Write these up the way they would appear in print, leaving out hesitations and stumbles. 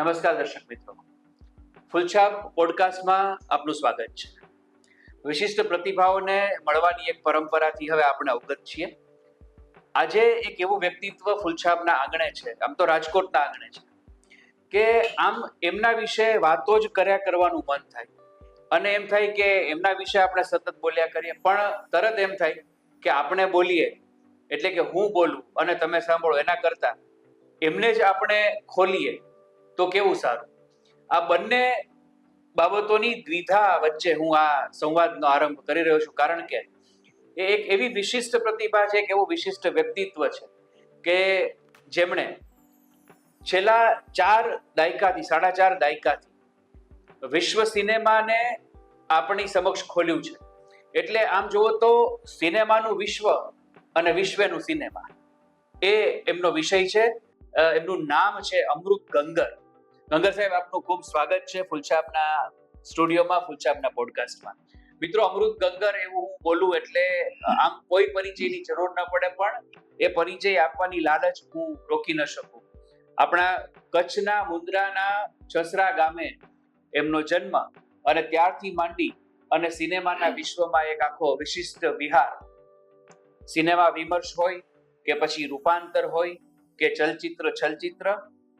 નમસ્કાર દર્શક મિત્રો, ફૂલછાપ પોડકાસ્ટમાં આપનું સ્વાગત છે. વિશિષ્ટ પ્રતિભાઓને મળવાની એક પરંપરાથી હવે આપણે અવગત છીએ. આજે એક એવું વ્યક્તિત્વ ફૂલછાપના આંગણે છે, આમ તો રાજકોટના આંગણે છે, કે આમ એમના વિશે વાતો જ કર્યા કરવાનું મન થાય અને એમ થાય કે એમના વિશે આપણે સતત બોલ્યા કરીએ, પણ તરત એમ થાય કે આપણે બોલીએ એટલે કે હું બોલું અને તમે સાંભળો, એના કરતા એમને જ આપણે ખોલીએ તો કેવું સારું. આ બંને બાબતોની દ્વિધા વચ્ચે હું આ સંવાદનો આરંભ કરી રહ્યો છું, કારણ કે એ એક એવી વિશિષ્ટ પ્રતિભા છે, એક એવું વિશિષ્ટ વ્યક્તિત્વ છે કે જેમણે છેલ્લા 4 દાયકાથી વિશ્વ સિનેમાને આપણી સમક્ષ ખોલ્યું છે. એટલે આમ જુઓ તો સિનેમાનું વિશ્વ અને વિશ્વનું સિનેમા એ એમનો વિષય છે. એમનું નામ છે અમૃત ગંગર. ગંગર સાહેબ, આપનું ખૂબ સ્વાગત છે ફૂલછાપના સ્ટુડિયોમાં, ફૂલછાપના પોડકાસ્ટમાં. મિત્રો, અમૃત ગંગર એવું હું બોલું એટલે આમ કોઈ પરિચયની જરૂર ન પડે, પણ એ પરિચય આપવાની લાલચ હું રોકી ન શકું. આપણા કચ્છના મુન્દ્રાના છસરા ગામે એમનો જન્મ અને ત્યારથી માંડી અને સિનેમાના વિશ્વમાં એક આખો વિશિષ્ટ વિહાર. સિનેમા વિમર્શ હોય કે પછી રૂપાંતર હોય કે છલચિત્ર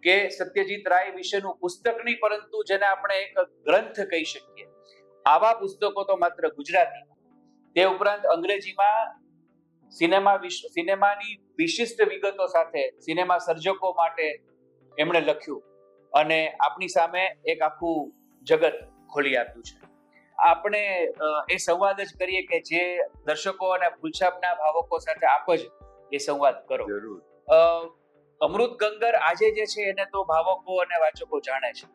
કે સત્યજીત રાય વિશેનું પુસ્તક નહીં, પરંતુ જેને આપણે એક ગ્રંથ કહી શકીએ, આવા પુસ્તકો તો માત્ર ગુજરાતીમાં, તે ઉપરાંત અંગ્રેજીમાં સિનેમાની વિશિષ્ટ વિગતો સાથે સિનેમા સર્જકો માટે એમણે લખ્યું અને આપણી સામે એક આખું જગત ખોલી આપ્યું છે. આપણે એ સંવાદ જ કરીએ કે જે દર્શકો અને ફૂલછાપના ભાવકો સાથે આપ જ એ સંવાદ કરો. જરૂર. અમૃત ગંગર આજે જે છે એને તો ભાવકો અને વાચકો જાણે છે,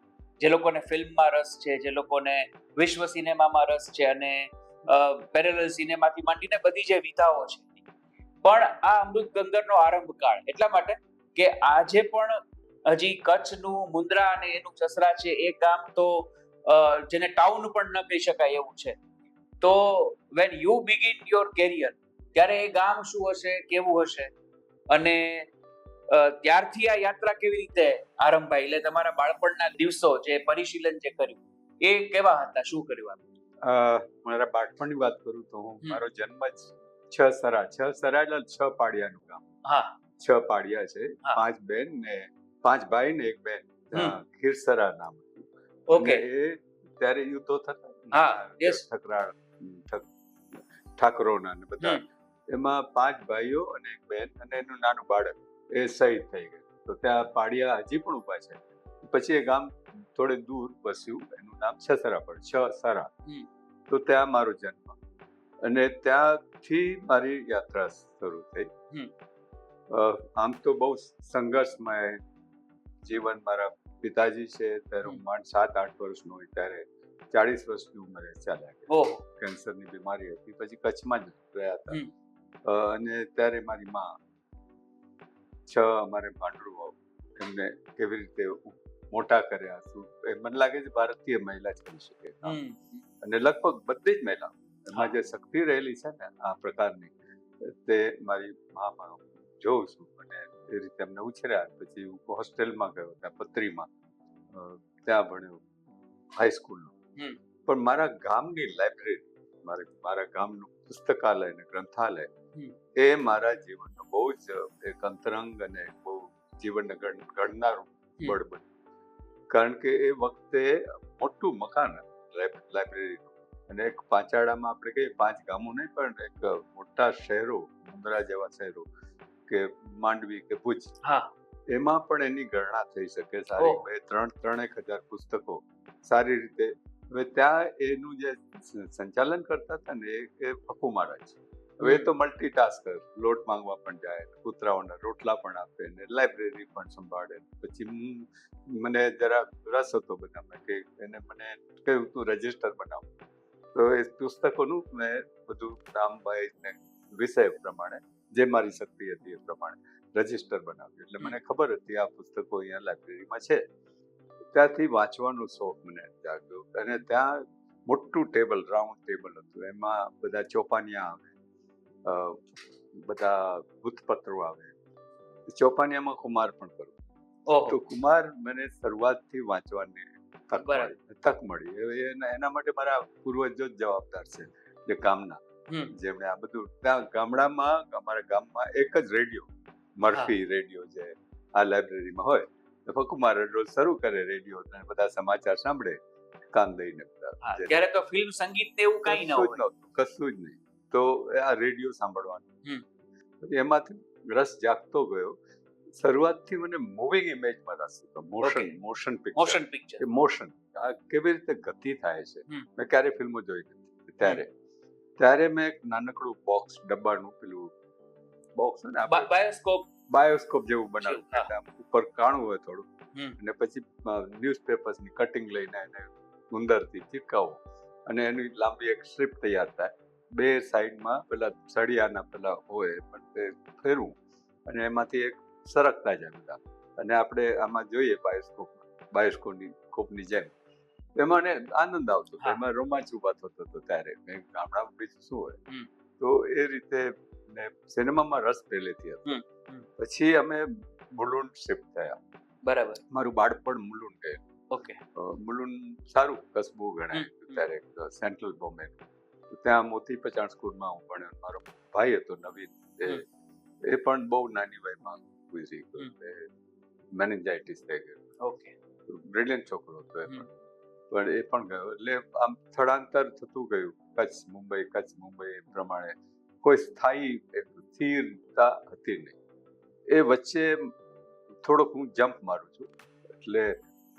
જે લોકોને ફિલ્મમાં રસ છે, જે લોકોને વિશ્વ સિનેમામાં રસ છે અને પેરેલલ સિનેમાથી માંડીને બધી જે વિધાઓ છે. પણ આ અમૃત ગંગરનો આરંભકાળ એટલા માટે કે આજે પણ હજી કચ્છનું મુન્દ્રા અને એનું છસરા છે, એ ગામ તો જેને ટાઉન પણ ન કહી શકાય એવું છે. તો when you begin your career, ત્યારે એ ગામ શું હશે, કેવું હશે, અને ત્યારથી આ યાત્રા કેવી રીતે આરંભાઈ, એટલે તમારા બાળપણના દિવસો જે પરિશીલન જે કર્યું એ કેવા હતા, શું કર્યું આપ? મારા બાળપણની વાત કરું તો મારો જન્મ જ છસરા એટલે 6 પાડિયાનું ગામ. હા, 6 પાડિયા છે, હા. 5 બેન ને 5 ભાઈ ને 1 બેન. ખીરસરા નામ હતું. ઓકે. અને એ ત્યારે યુદ્ધો થતા. હા, yes. ઠાકરોના ને બધા. એમાં 5 ભાઈઓ અને 1 બેન અને એનું નાનું બાળક એ શહીદ થઈ ગયું. તો ત્યાં પાડિયા હજી પણ ઉભા છે. પછી એ ગામ થોડે દૂર વસ્યું, એનું નામ છસરા પર, છસરા. તો ત્યાં મારો જન્મ અને ત્યાંથી મારી યાત્રા શરૂ થઈ. આમ તો બહુ સંઘર્ષમય જીવન. મારા પિતાજી છે ત્યારે હું માંડ 7-8 વર્ષનો હોય ત્યારે 40 વર્ષની ઉંમરે ચાલ્યા ગયા. કેન્સરની બીમારી હતી. પછી કચ્છમાં જ રહ્યા હતા. અને ત્યારે મારી માં 6 અમારે ભાંડરુઓ, એમને કેવી રીતે મોટા કર્યા, શું એ મને લાગે છે ભારતીય મહિલા જ કરી શકે. અને લગભગ બધી જ મહિલા એમાં જે શક્તિ રહેલી છે ને આ પ્રકારની, તે મારી માં જોઉં છું. અને એ રીતે એમને ઉછર્યા. પછી હું હોસ્ટેલમાં ગયો, ત્યાં પત્રીમાં, ત્યાં ભણ્યો હાઈસ્કૂલનો. પણ મારા ગામની લાઇબ્રેરી, મારા ગામનું પુસ્તકાલય અને ગ્રંથાલય, એ મારા જીવનનો બહુ જ એક અંતરંગ અને બહુ જીવનને ઘડનારું બળ બન્યું. કારણ કે એ વખતે મોટું મકાન લાઇબ્રેરીનું, અને એક પાંચાળામાં આપણે કહીએ 5 ગામો નહીં, પણ એક મોટા શહેરો, મુન્દ્રા જેવા શહેરો કે માંડવી કે ભુજ, એમાં પણ એની ગણના થઈ શકે સારી. 3,000 પુસ્તકો સારી રીતે. હવે ત્યાં એનું જે સંચાલન કરતા હતા ને એ પપ્પુ મહારાજ. હવે એ તો મલ્ટીટાસ્કર, લોટ માંગવા પણ જાય, કૂતરાઓના રોટલા પણ આપે ને લાઇબ્રેરી પણ સંભાળે. પછી મને જરા રસ હતો બધામાં, કે એને મને કહ્યું તું રજિસ્ટર બનાવ. તો એ પુસ્તકોનું મેં બધું નામ ને વિષય પ્રમાણે જે મારી શક્તિ હતી એ પ્રમાણે રજિસ્ટર બનાવ્યું. એટલે મને ખબર હતી આ પુસ્તકો અહીંયા લાઇબ્રેરીમાં છે. ત્યાંથી વાંચવાનો શોખ મને જાગ્યો. અને ત્યાં મોટું ટેબલ, રાઉન્ડ ટેબલ હતું. એમાં બધા ચોપાનિયા આવે, બધા ભૂતપત્રો આવે. ચોપાનિયામાં કુમાર પણ કરું. ઓહો. તો કુમાર મને શરૂઆતથી વાંચવાની બરાબર. તક મળી. એના માટે મારા પૂર્વજો જ જવાબદાર છે, જે ગામના, જેમણે આ બધું. ત્યાં ગામડામાં, અમારા ગામમાં એક જ રેડિયો, મર્ફી રેડિયો, જે આ લાઇબ્રેરીમાં હોય, તો કુમાર રોજ શરૂ કરે રેડિયો, અને બધા સમાચાર સાંભળે કામ દઈને બધા. ત્યારે તો ફિલ્મ સંગીત ને એવું કઈ ન હોય, કશું જ નહીં. તો આ રેડિયો સાંભળવાનું, એમાંથી રસ જાગતો ગયો. શરૂઆતથી મને મૂવિંગ ઇમેજમાં રસ હતો. Motion picture. મોશન આ કેવી રીતે ગતિ થાય છે, મેં ક્યારે ફિલ્મો જોઈ નથી. ત્યારે મેં એક નાનકડું બોક્સ, ડબ્બાનું પેલું બોક્સ, બાયોસ્કોપ જેવું બનાવ્યું. ઉપર કાણું હોય થોડું, અને પછી ન્યૂઝપેપર્સની કટિંગ લઈને એને ઉંદરથી ચીપકાવો, અને એની લાંબી એક સ્ટ્રીપ તૈયાર થાય. બે સાઈડમાં પેલા સળિયાના પેલા હોય, પણ તે ફેરવું, અને એમાંથી એક સરકતા જાય બધા, અને આપણે આમાં જોઈએ બાયોસ્કોપની જેમ. એમાં મને આનંદ આવતો, એમાં રોમાંચ ઉભા થતો હતો. ત્યારે મેં ગામડામાં બીજું શું હોય, તો એ રીતે સિનેમામાં રસ પહેલેથી હતો. પછી અમે મુલુંડ શિફ્ટ થયા. બરાબર. મારું બાળપણ મુલુંડ ગયેલું. ઓકે. મુલુંડ સારું કસ્બો ગણાય ત્યારે, સેન્ટ્રલ બોમ્બે. ત્યાં મોતી પચાણ સ્કૂલમાં હું ભણ્યો. મારો ભાઈ હતો નવીન, એ પણ બહુ નાની વયમાં ગુજરી ગયો, મેનેન્જાઇટિસ થઈ ગયો. ઓકે. બ્રિલિયન્ટ છોકરો હતો એ પણ એ પણ ગયો. એટલે આમ સ્થળાંતર થતું ગયું, કચ્છ મુંબઈ પ્રમાણે. કોઈ સ્થાયી સ્થિરતા હતી નહીં. એ વચ્ચે થોડોક હું જમ્પ મારું છું. એટલે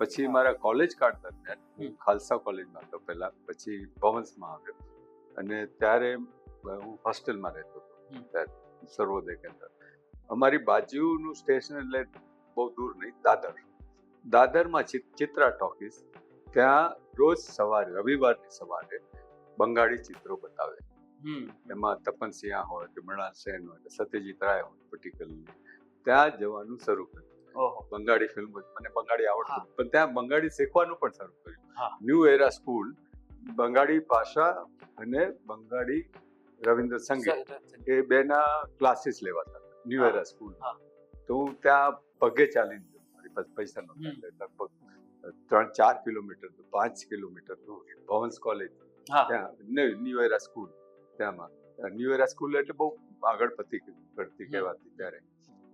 પછી મારા કોલેજ કાળ દરમિયાન હું ખાલસા કોલેજમાં હતો પહેલા, પછી ભવન્સમાં આવ્યો, અને ત્યારે હું હોસ્ટેલમાં રહેતો હતો, સર્વોદય કેન્દ્ર. અમારી બાજુનું સ્ટેશન એટલે બહુ દૂર નહીં, દાદરમાં ચિત્રા ટોકીઝ. ત્યાં રોજ સવારે, રવિવારની સવારે બંગાળી ચિત્રો બતાવે. એમાં તપન સિંહા હોય કે મૃણાલ સેન હોય કે સત્યજીત રાય હોય, પર્ટિક્યુલરલી ત્યાં જવાનું શરૂ કર્યું. બંગાળી ફિલ્મો, મને બંગાળી આવડતું, પણ ત્યાં બંગાળી શીખવાનું પણ શરૂ કર્યું. ન્યૂ એરા સ્કૂલ, બંગાળી ભાષા અને બંગાળી રવિન્દ્ર સંગીત, એ બેના ક્લાસીસ લેવાતા ન્યૂ એરા સ્કૂલ. તો હું ત્યાં પગે ચાલીને જઉં, મારી પાસે પૈસા નહોતા, લગભગ 3-4 કિલોમીટર, 5 કિલોમીટર દૂર ભવન્સ કોલેજ, ત્યાં ન્યૂ એરા સ્કૂલ. ત્યાંમાં ન્યૂ એરા સ્કૂલ એટલે બહુ આગળ પડતી કહેવાતી ત્યારે.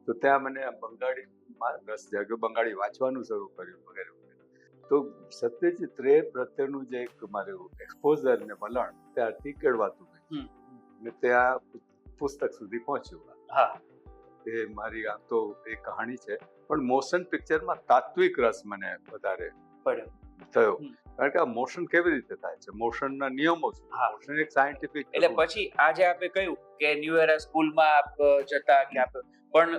તો ત્યાં મને બંગાળીમાં રસ જાગ્યો, બંગાળી વાંચવાનું શરૂ કર્યું વગેરે. તો સત્યજીત રે પ્રત્યેનું જે એક મારું એક્સપોઝર ને વલણ ત્યારથી કેળવાતું ગયું, ને ત્યાં પુસ્તક સુધી પહોંચ્યું. એ મારી આમ તો એ કહાણી છે. પણ મોશન પિક્ચરમાં તાત્વિક રસ મને વધારે થયો, કારણ કે આ મોશન કેવી રીતે થાય છે, મોશનના નિયમો શું, મોશન એક સાયન્ટિફિક. એટલે પછી આજે આપે કહ્યું કે ન્યૂ એરા સ્કૂલમાં આપ જતા, કે આપ પણ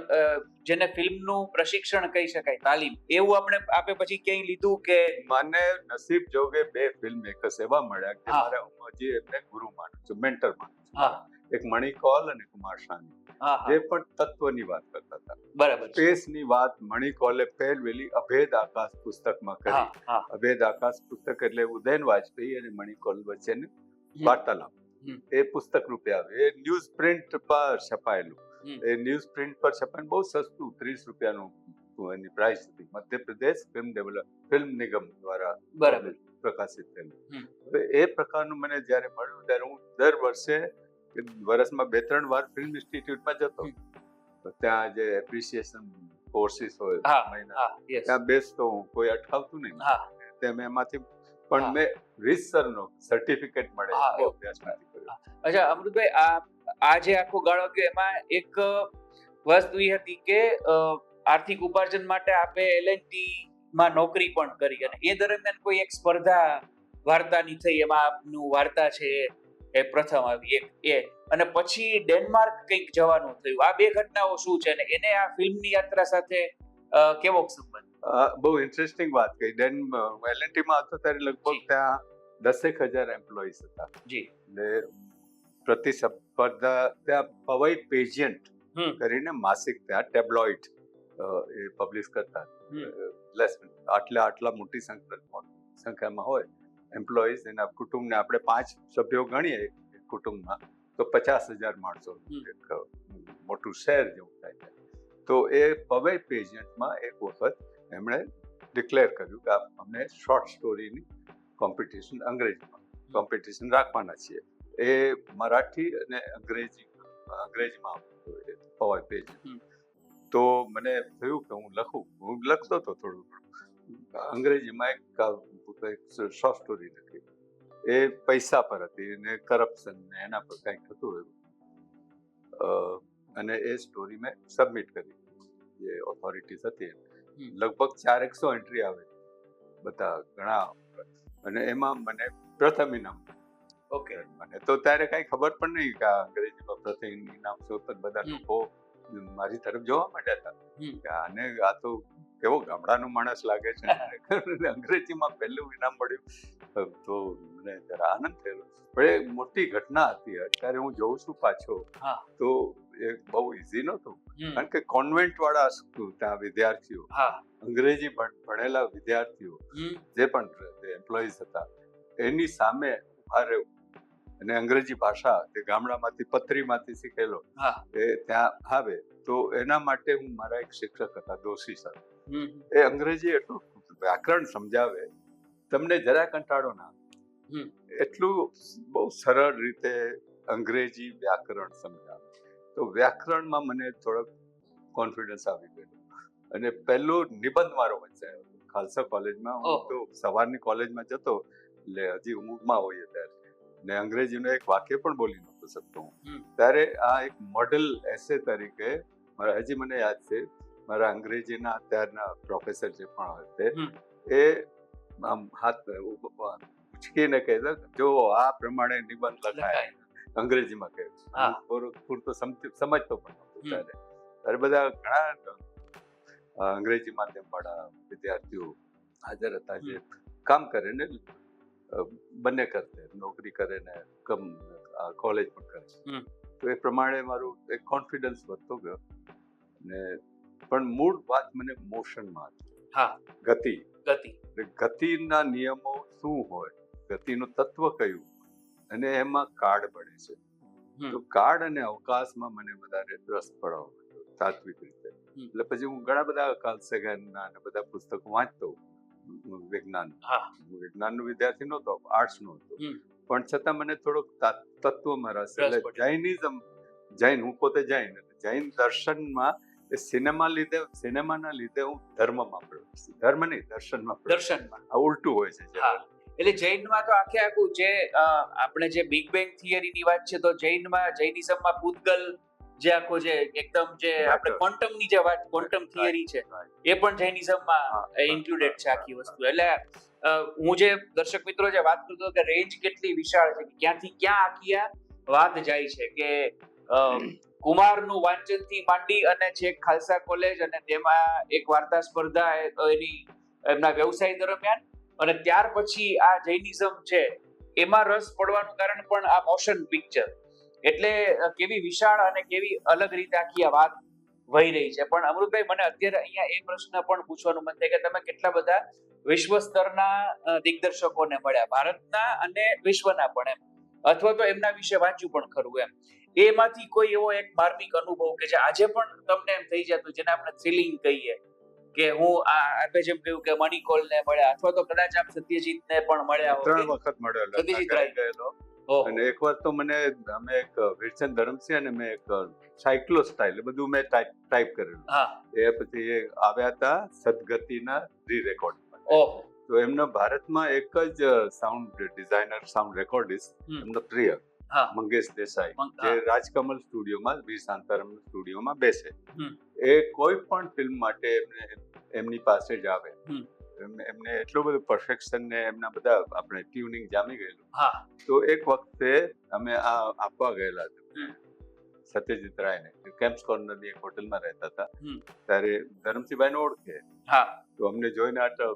જેને ફિલ્મનું પ્રશિક્ષણ કહી શકાય, તાલીમ, એવું આપે પછી ક્યાંય લીધું? કે મને નસીબ જોગે 2 ફિલ્મ મેકર્સ એવા મળ્યા કે મારે હજી એમને ગુરુ માનું છું, મેન્ટર માનું છું. એક મણિ કૌલ અને કુમાર સાનુ, જે પણ તત્વની વાત કરતા હતા. બરાબર. સ્પેસની વાત મણિ કૌલે પહેલવેલી અભેદ આકાશ પુસ્તકમાં કરી. અભેદ આકાશ પુસ્તક એટલે ઉદયન વાજપેયી અને મણિ કૌલ વચ્ચેની વાર્તાલાપ. એ પુસ્તક રૂપે આવે. એ ન્યૂઝ પ્રિન્ટ પર છપાયેલું. એ ન્યૂઝ પ્રિન્ટ પર છપાઈને બહુ સસ્તું, 30 રૂપિયાનું એની પ્રાઇસ હતી. મધ્યપ્રદેશ ફિલ્મ નિગમ દ્વારા પ્રકાશિત થયેલું. એ પ્રકારનું મને જ્યારે મળ્યું ત્યારે હું દર વર્ષમાં 2-3 વાર ફિલ્મ ઇન્સ્ટિટ્યૂટમાં જતો. તો ત્યાં જે એપ્રિસિએશન કોર્સિસ હોય મહિના, ત્યાં બેસતો હું, કોઈ અટકાવતું નહીં. તેમ એમાંથી પણ મેં રીતસરનો સર્ટિફિકેટ મળે અભ્યાસ નથી કર્યો. અચ્છા અમૃતભાઈ, આ જે આખો ગાળો ગયો, એમાં એક વસ્તુ એ હતી કે આર્થિક ઉપાર્જન માટે આપે L&T માં નોકરી પણ કરી, અને એ દરમિયાન કોઈ એક સ્પર્ધા વાર્તાની થઈ, એમાં આપનું વાર્તા છે એ પ્રથમ આવી એ, અને પછી ડેનમાર્ક કંઈક જવાનું થયું. આ 2 ઘટનાઓ શું છે, અને એને આ ફિલ્મની યાત્રા સાથે કેવો સંબંધ? બહુ ઇન્ટરેસ્ટિંગ વાત કહી. L&T માં હતો ત્યારે લગભગ ત્યાં 10,000 એમ્પ્લોઈઝ હતા. જી. એટલે પ્રતિસ્પર્ધા ત્યાં પવઈ પેજન્ટ કરીને માસિક ત્યાં ટેબ્લોઇડ એ પબ્લિશ કરતા. આટલા મોટી સંખ્યામાં હોય એમ્પ્લોઈઝ, એના કુટુંબને આપણે 5 સભ્યો ગણીએ કુટુંબમાં, તો 50,000 માણસો, એક મોટું શહેર જેવું થાય છે. તો એ પવઈ પેજન્ટમાં એક વખત એમણે ડિક્લેર કર્યું કે અમને શોર્ટ સ્ટોરીની કોમ્પિટિશન અંગ્રેજીમાં કોમ્પિટિશન રાખવાના છીએ. એ મરાઠી અને અંગ્રેજીમાં આવતું એ પવઈ પેજન્ટ. તો મને થયું કે હું લખતો હતો થોડું અંગ્રેજીમાં એક શોર્ટ સ્ટોરી લખી. એ પૈસા પર હતી ને કરપ્શન ને એના પર કંઈક હતું એવું. અને એ સ્ટોરી મેં સબમિટ કરી જે ઓથોરિટીઝ હતી. લગભગ 400 એન્ટ્રી આવે બધા ઘણા, અને એમાં મને પ્રથમ ઇનામ. ઓકે. મને તો ત્યારે કઈ ખબર પણ નહીં કે આ અંગ્રેજીમાં પ્રથમ ઇનામ શું, પણ બધા લોકો મારી તરફ જોવા માંડ્યા હતા કે આને આ તો કેવો ગામડાનો માણસ લાગે છે. અંગ્રેજીમાં પહેલું ઇનામ મળ્યું તો મને જરા આનંદ થયો. પણ એ મોટી ઘટના હતી. અત્યારે હું જોઉં છું પાછો તો એ બહુ ઈઝી નહોતું, કારણ કે કોન્વેન્ટ વાળા ત્યાં વિદ્યાર્થીઓ, અંગ્રેજી ભણેલા વિદ્યાર્થીઓ જે પણ એમ્પ્લોઈઝ હતા એની સામે ઉભા રહેવું, અને અંગ્રેજી ભાષા તે ગામડામાંથી પત્રીમાંથી શીખેલો એ ત્યાં આવે તો એના માટે હું, મારા એક શિક્ષક હતા દોશી સર, એ અંગ્રેજી એટલું વ્યાકરણ સમજાવે તમને જરા કંટાળો ના, એટલું બહુ સરળ રીતે અંગ્રેજી વ્યાકરણ સમજાવે. તો વ્યાકરણમાં મને થોડોક કોન્ફિડન્સ આવી ગયો. અને પહેલો નિબંધ મારો વંચાયો ખાલસા કોલેજમાં. હું તો સવારની કોલેજમાં જતો એટલે હજી ઊંઘમાં હોઈએ ત્યારે, ને અંગ્રેજીનું એક વાક્ય પણ બોલી નહોતો શકતો હું. ત્યારે આ એક મોડેલ એસે તરીકે મારા, હજી મને યાદ છે, મારા અંગ્રેજીના અત્યારના પ્રોફેસર જે પણ હતા એ આમ હાથ ઉચકીને કહેતા, જો આ પ્રમાણે નિબંધ લખાય અંગ્રેજીમાં કહે. પૂરતો સમજતો પણ નહોતો ત્યારે બધા ઘણા અંગ્રેજી માધ્યમ વાળા વિદ્યાર્થીઓ હાજર હતા જે કામ કરે ને બંને કરતે, નોકરી કરે ને કોલેજ પણ કરે. તો એ પ્રમાણે મારું એક કોન્ફિડન્સ વધતો ગયો. ને પણ મૂળ વાત મને મોશનમાં હતી. ગતિના નિયમો શું હોય, ગતિનું તત્વ કયું, અને એમાં કાળ બને છે. તો કાળ અને અવકાશમાં મને વધારે રસ પડ્યો તાત્વિક રીતે. એટલે પછી હું ઘણા બધા કાર્લ સેગનના અને બધા પુસ્તકો વાંચતો. વિજ્ઞાનનો વિદ્યાર્થી નહોતો, આર્ટ્સનો હતો, પણ છતાં મને થોડોક તત્વમાં રસ. એટલે જૈન, હું પોતે જૈન દર્શનમાં સિનેમાના લીધે હું ધર્મમાં પડ્યો. ધર્મ નહીં, દર્શનમાં. આ ઉલટું હોય છે. એટલે જૈનમાં તો આખું જે આપણે જે બિગ બેંગ થિયરીની વાત છે, તો જૈનિઝમમાં પૂતગલ જે આખો જે એકદમ જે આપણે ક્વોન્ટમની જે વાત, ક્વોન્ટમ થિયરી છે, એ પણ જૈનિઝમમાં ઇન્ક્લુડેડ છે આખી વસ્તુ. એટલે હું જે દર્શક મિત્રો જે વાત કરતો કે રેન્જ કેટલી વિશાળ છે, ક્યાંથી ક્યાં આખી આ વાત જાય છે, કે કુમારનું વાંચનથી માંડી અને છેક ખાલસા કોલેજ, અને તેમાં એક વાર્તા સ્પર્ધા એમના વ્યવસાય દરમિયાન, અને ત્યાર પછી આ જૈનિઝમ છે એમાં રસ પડવાનું કારણ પણ આ મોશન પિક્ચર. એટલે કેવી વિશાળ અને કેવી અલગ રીતે આખી આ વાત વહી રહી છે. પણ અમૃતભાઈ, મને અત્યારે અહીંયા એ પ્રશ્ન પણ પૂછવાનું મન થાય કે તમે કેટલા બધા વિશ્વ સ્તરના દિગ્દર્શકોને મળ્યા, ભારતના અને વિશ્વના પણ, એમ, અથવા તો એમના વિશે વાંચ્યું પણ ખરું, એમ, એમાંથી કોઈ એવો એક માર્મિક અનુભવ કે જે આજે પણ તમને એમ થઈ જતું, જેને આપણે થ્રિલિંગ કહીએ, કે હું આપે જેમ કહ્યું કે મણિકોલને મળ્યા, અથવા તો કદાચ આપ સત્યજીતને પણ મળ્યા હોય? 3 વખત મળેલો. સત્યજીત રાય ગયેલો. અને એકવાર તો અમે એક વિરચંદ ધરમસિંહ અને મેં એક સાયક્લો સ્ટાઇલ બધું મેં ટાઈપ કરેલું. એ પછી એ આવ્યા હતા સદગતિના રી-રેકોર્ડિંગ. તો એમનો ભારતમાં એક જ સાઉન્ડ ડિઝાઇનર, સાઉન્ડ રેકોર્ડિસ્ટ, એમનો પ્રિય મંગેશ દેસાઈ, જે રાજકમલ સ્ટુડિયોમાં, વી શાંતારામ સ્ટુડિયોમાં બેસે. એ કોઈ પણ ફિલ્મ માટે એમની પાસે જ આવે. એમને એટલું બધું પરફેક્શન ને એમના બધા આપણે ટ્યુનિંગ જામી ગયેલું. તો એક વખતે અમે આ આપવા ગયેલા હતા સત્યજીત રાયને, કેમ્પ્સ કોર્નરની એક હોટલમાં રહેતા હતા. ત્યારે ધરમસિંહભાઈને ઓળખે. તો અમને જોઈને આ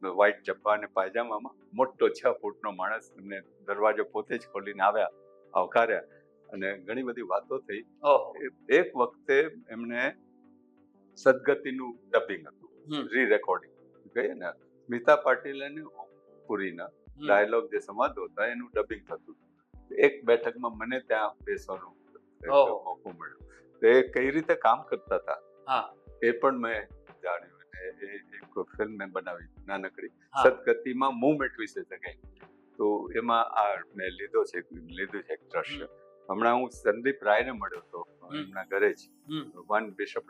વ્હાઈટ ચપ્પા અને પાયજામામાં મોટો 6 ફૂટનો માણસ એમને દરવાજો પોતે જ ખોલીને આવ્યા, આવકાર્યા, અને ઘણી બધી વાતો થઈ. એક વખતે એમને સદગતિનું ડબિંગ હતું, રી રેકોર્ડિંગ કહીએ ને, સ્મિતા પાટીલ અને પુરીના ડાયલોગ જે સંવાદો હતા એનું ડબિંગ થતું. એક બેઠકમાં મને ત્યાં બેસવાનો મોકો મળ્યો. એ કઈ રીતે કામ કરતા હતા હા. એ પણ મેં જાણ્યું અને એ એક ફિલ્મ મેં બનાવી નાનકડી, હા. સદગતિમાં મુવમેન્ટ વિશે જગાઈ. તો એમાં આ મેં લીધું છે એક દ્રશ્ય. હમણાં હું સંદીપ રાયને મળ્યો હતો એમના ઘરે જ, વન બિશપ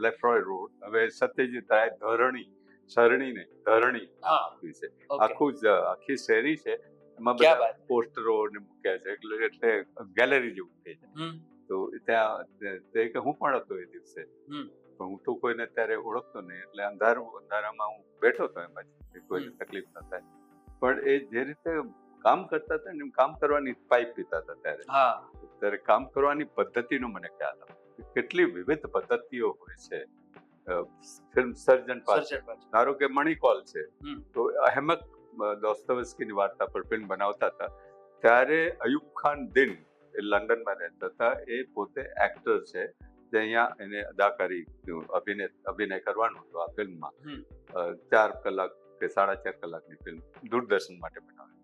લેફ્રોય રોડ. હવે સત્યજીત રાય ધરણી હા. વિશે ઓકે. આખી શેરી છે, એમાં ક્યાં બધા વાત. પોસ્ટરો ને મૂક્યા છે, એટલે ગેલેરી જેવું થઈ જાય. હમ. તો ત્યાં તે કે હું પણ હતો એ દિવસે, હમ. પણ હું તો કોઈને ત્યારે ઓળખતો નહીં, એટલે અંધારામાં હું બેઠો હતો એમાં જ, કોઈને તકલીફ ન થાય. પણ એ જે રીતે કામ કરતા હતા ને, એમ કામ કરવાની પાઇપ પીતા હતા ત્યારે કામ કરવાની પદ્ધતિનો મને ખ્યાલ આવ્યો. કેટલી વિવિધ પદ્ધતિઓ હોય છે ફિલ્મ સર્જન પાસે. ધારો કે મણિકોલ છે, તો અહેમદ દોસ્તોવસ્કીની વાર્તા પર ફિલ્મ બનાવતા હતા ત્યારે અયુબ ખાન દિન એ લંડનમાં રહેતા હતા. એ પોતે એક્ટર છે, જે અહીંયા એને અદાકારી અભિનય કરવાનું હતું આ ફિલ્મમાં. 4 કલાક કે 4.5 કલાકની ફિલ્મ દૂરદર્શન માટે બનાવી.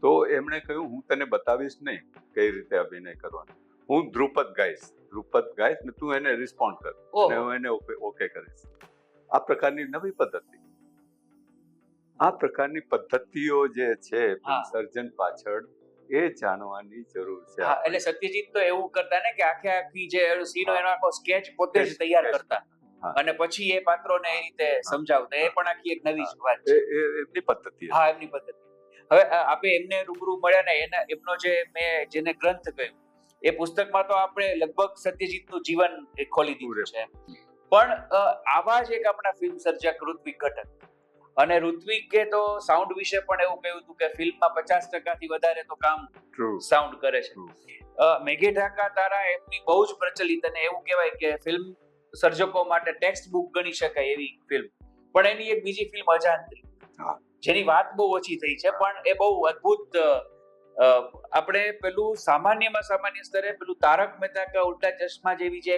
તો એમણે કહ્યું, હું તને બતાવીશ નહીં કઈ રીતે અભિનય કરવાનો, હું ધ્રુપદ ગાઈશ ને તું એને રિસ્પોન્ડ કર અને હું એને ઓકે કરીશ. આ પ્રકારની નવી પદ્ધતિ, આ પ્રકારની પદ્ધતિઓ જે છે સર્જન પાછળ, એ જાણવાની જરૂર છે. એટલે સત્યજીત તો એવું કરતા ને કે આખી જે સીનો એનો આખો સ્કેચ પોતે જ તૈયાર કરતા અને પછી એ પાત્રોને એ રીતે સમજાવતા. એ પણ આખી એક નવી જ વાત છે. એમની પદ્ધતિ. હા, એમની પદ્ધતિ. હવે આપણે એમને રૂબરૂ મળ્યા ને એમનો જે મેં જેને ગ્રંથ કહ્યું, એ પુસ્તકમાં તો આપણે લગભગ સત્યજીતનું જીવન ખોલી દીધું છે. પણ આવા જ એક આપણા ફિલ્મ સર્જક ઋત્વિક ઘટક, અને ઋત્વિકે તો સાઉન્ડ વિશે પણ એવું કહ્યું હતું કે ફિલ્મમાં 50% વધારે તો કામ સાઉન્ડ કરે છે. મેઘે ઢાકા તારા એમની બહુ જ પ્રચલિત, અને એવું કહેવાય કે ફિલ્મ સર્જકો માટે ટેક્સ્ટ બુક ગણી શકાય એવી ફિલ્મ. પણ એની એક બીજી ફિલ્મ અજાંત્રી, જેની વાત બહુ ઓછી થઈ છે, પણ એ બહુ અદ્ભુત. આપણે પેલું સામાન્ય સ્તરે પેલું તારક મહેતા કા ઉલ્ટા ચશ્મા જેવી જે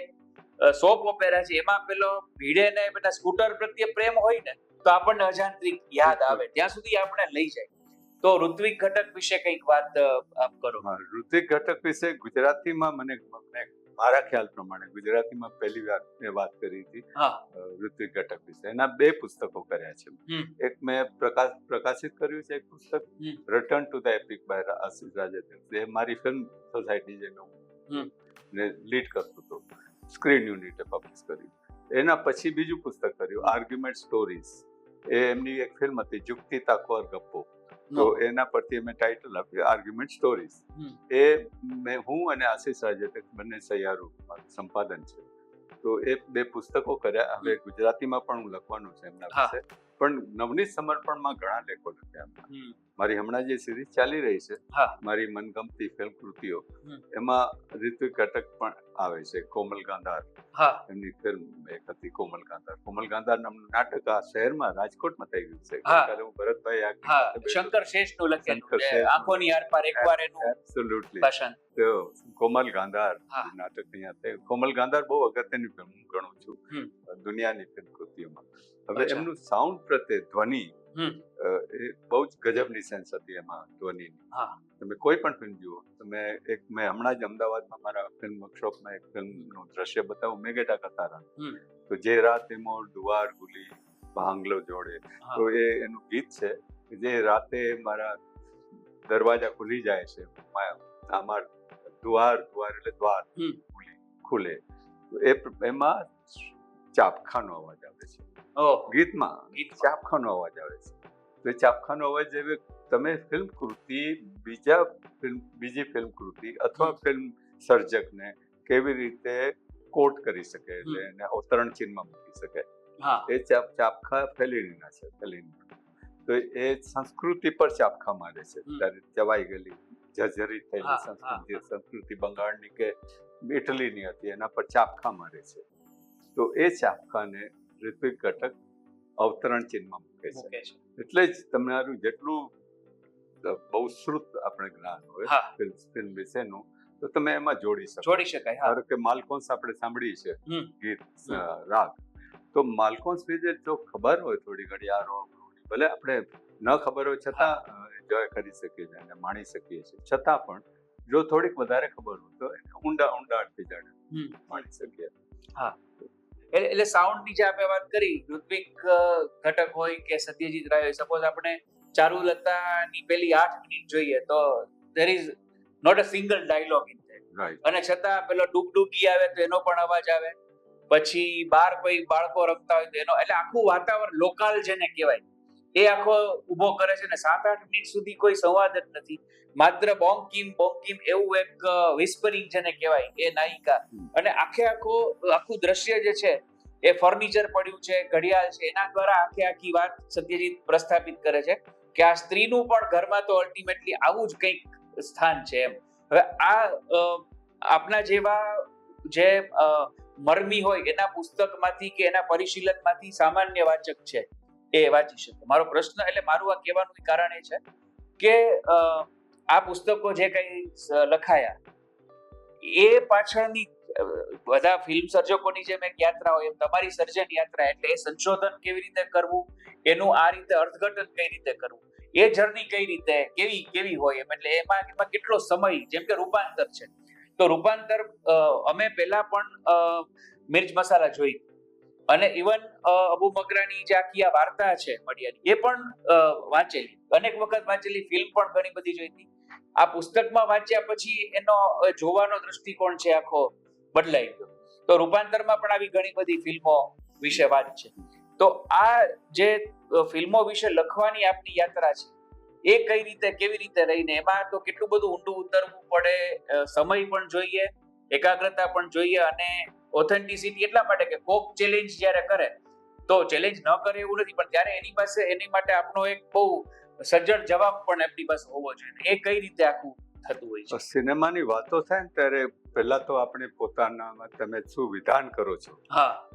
સોપ ઓપેરા છે, એમાં પેલો ભીડે ને પેલા સ્કૂટર પ્રત્યે પ્રેમ હોય ને, તો આપણને અજાંત્રિક યાદ આવે, ત્યાં સુધી આપણે લઈ જાય. તો ઋત્વિક ઘટક વિશે કંઈક વાત આપ કરો. ઋત્વિક ઘટક વિશે ગુજરાતીમાં મને મારા ખ્યાલ પ્રમાણે ગુજરાતીમાં પહેલી વાર મેં વાત કરી હતી ઋત્વિક ઘટક વિશે. એના 2 પુસ્તકો કર્યા છે. એક મેં પ્રકાશિત કર્યું છે, એક પુસ્તક return to the epic by Ashish Rajendra. એ મારી ફિલ્મ સોસાયટી જે હું લીડ કરતો હતો, સ્ક્રીન યુનિટે પબ્લિશ કર્યું. એના પછી બીજું પુસ્તક કર્યું, આર્ગ્યુમેન્ટ સ્ટોરીઝ. એ એમની એક ફિલ્મ હતી, જુક્તિ તાકવાર ગપ્પો. તો એના પરથી મેં ટાઇટલ આપ્યું આર્ગ્યુમેન્ટ સ્ટોરીઝ. એ હું અને આશિષ રાજેન્દ્ર બંને સહિયારું સંપાદન છે. તો એ 2 પુસ્તકો કર્યા. હવે ગુજરાતીમાં પણ હું લખવાનું છે એમના વિશે, પણ નવનીત સમર્પણમાં ઘણા લેખો લખ્યા. મારી હમણાં જે સિરીઝ ચાલી રહી છે, મારી મનગમતી ફિલ્મ કૃતિઓ, એમાં ઋત્વિક ઘટક પણ આવે છે. કોમલ ગાંધાર, એમની ફિલ્મ એક હતી કોમલ ગાંધાર નામનું નાટક આ શહેરમાં રાજકોટમાં થઈ ગયું છે. હું ભરતભાઈ શંકર શેષનું લખેલું આંખોની આરપાર એકવાર એનું એબ્સોલ્યુટલી ભાષણ. તો કોમલ ગાંધાર નાટક અહીંયા થયું. કોમલ ગાંધાર બહુ અગત્યની ફિલ્મ હું ગણું છું દુનિયાની ફિલ્મ કૃતિઓમાં. હવે એમનું સાઉન્ડ પ્રત્યે ધ્વનિ, એ બહુ જ ગજબની સેન્સ હતી એમાં ધ્વનિની. તમે કોઈ પણ ફિલ્મ જુઓ, મેં હમણાં જ અમદાવાદમાં મારા ફિલ્મ વર્કશોપમાં એક ફિલ્મનું દ્રશ્ય બતાવું, મેઘે ઢાકા તારા. તો જે રાતે મોર દુવાર ગુલી ભાંગલો જોડે, તો એ એનું ગીત છે. જે રાતે મારા દરવાજા ખુલી જાય છે, અમાર દ્વાર એટલે દ્વાર ખુલે, એમાં ચાપખાનો અવાજ આવે છે. ગીતમાં ચાપખાનો અવાજ આવે છે. તો એ ચાપખાનો અવાજ એવી તમે ફિલ્મ કૃતિ બીજી ફિલ્મ કૃતિ અથવા ફિલ્મ સર્જકને કેવી રીતે કોટ કરી શકે, એટલે એને અવતરણ ચિહ્નમાં મૂકી શકે. એ ચાપખા ફેલિનીના છે. તો એ સંસ્કૃતિ પર ચાપખા મારે છે. ત્યારે ચવાઈ ગયેલી જર્જરિત થયેલી સંસ્કૃતિ બંગાળની કે ઇટલીની હતી, એના પર ચાપખા મારે છે. તો એ ચાપખાને ઋત્વિક ઘટક અવતરણ ચિહ્નમાં મૂકે છે. એટલે જ તમારું જેટલું બહુ શ્રુત આપણે જ્ઞાન હોય ફિલ્મ વિશેનું, તો તમે એમાં જોડી શકાય. ધારો કે માલકોન્સ આપણે સાંભળીએ છે ગીત, રાગ, તો માલકોન્સ વિશે જો ખબર હોય થોડી ઘણી, ભલે આપણે ન ખબર હોય છતાં એન્જોય કરી શકીએ છીએ અને માણી શકીએ છીએ, છતાં પણ જો થોડીક વધારે ખબર હોય તો ઊંડાણથી જાણે માણી શકીએ. એટલે સાઉન્ડની જે આપણે વાત કરી, ઋત્વિક ઘટક હોય કે સત્યજીત રાય હોય, સપોઝ આપણે ચારુલતાની પેલી 8 મિનિટ જોઈએ તો there is not a single dialogue in that. Right. અને છતાં પેલો ડુગડુગી આવે તો એનો પણ અવાજ આવે, પછી બહાર કોઈ બાળકો રમતા હોય તો એનો, એટલે આખું વાતાવરણ લોકાલ જેને કહેવાય એ આખો ઊભો કરે છે. ને 7-8 મિનિટ સુધી કોઈ સંવાદ જ નથી, માત્ર બોંકિમ બોંકિમ એવું એક વિસ્પરિંગ જેને કહેવાય એ નાયિકા. અને આખું દ્રશ્ય જે છે એ ફર્નિચર પડ્યું છે, ઘડિયાળ છે, એના દ્વારા આખી વાત સત્યજીત પ્રસ્થાપિત કરે છે કે આ સ્ત્રીનું પણ ઘરમાં તો અલ્ટિમેટલી આવું જ કંઈક સ્થાન છે એમ. હવે આ આપના જેવા જે મરમી હોય એના પુસ્તકમાંથી કે એના પરિશીલનમાંથી સામાન્ય વાચક છે એ વાંચી શકે. મારો પ્રશ્ન, એટલે મારું આ કહેવાનું કારણ એ છે કે આ પુસ્તકો જે કંઈ લખાયા એ પાછળની બધા ફિલ્મ સર્જકોની જેમ એક યાત્રા હોય એમ તમારી સર્જન યાત્રા, એટલે એ સંશોધન કેવી રીતે કરવું, એનું આ રીતે અર્થઘટન કઈ રીતે કરવું, એ જર્ની કઈ રીતે કેવી હોય એમ, એટલે એમાં કેટલો સમય, જેમ કે રૂપાંતર છે તો રૂપાંતર અમે પહેલા પણ મિર્ચ મસાલા જોઈ, અને ઇવન અબુ બકરાની જે આખી આ વાર્તા છે મડિયાની એ પણ વાંચેલી, અનેક વખત વાંચેલી, ફિલ્મ પણ ઘણી બધી જોઈ હતી. આ પુસ્તકમાં વાંચ્યા પછી એનો જોવાનો દૃષ્ટિકોણ છે આખો બદલાઈ ગયો. તો રૂપાંતરમાં પણ આવી ઘણી બધી ફિલ્મો વિશે વાત છે. તો આ જે ફિલ્મો વિશે લખવાની આપની યાત્રા છે એ કઈ રીતે, કેવી રીતે રહીને, એમાં તો કેટલું બધું ઊંડું ઉતરવું પડે, સમય પણ જોઈએ, એકાગ્રતા પણ જોઈએ, અને ઓથેન્ટિસિટી એટલા માટે કે કોક ચેલેન્જ જ્યારે કરે તો ચેલેન્જ ન કરે એવું નથી, પણ ત્યારે એની પાસે એની માટે આપણો એક બહુ સજ્જડ જવાબ પણ આપણી પાસે હોવો જોઈએ. એ કઈ રીતે આખું થતું હોય છે? સિનેમાની વાતો થાય ને ત્યારે પહેલા તો આપણે પોતાનામાં તમે શું વિધાન કરો છો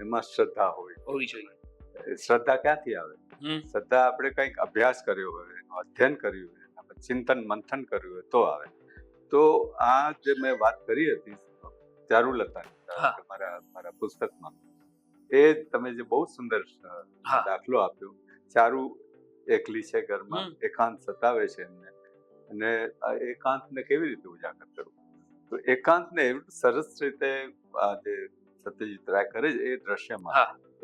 એમાં શ્રદ્ધા હોવી જોઈએ. શ્રદ્ધા ક્યાંથી આવે? શ્રદ્ધા આપણે કંઈક અભ્યાસ કર્યો હોય, એનું અધ્યયન કર્યું હોય, ચિંતન મંથન કર્યું હોય તો આવે. તો આ જે મેં વાત કરી હતી ચારુલતા મારા પુસ્તકમાં, એ તમે જે બહુ સુંદર દાખલો આપ્યો, ચારુ એકલી છે ઘરમાં, એકાંત સતાવે છે એમને, અને એકાંતને કેવી રીતે ઉજાગર કરવું. તો એકાંતને એવી સરસ રીતે આ જે સત્યજીત રાય કરે છે એ દ્રશ્યમાં,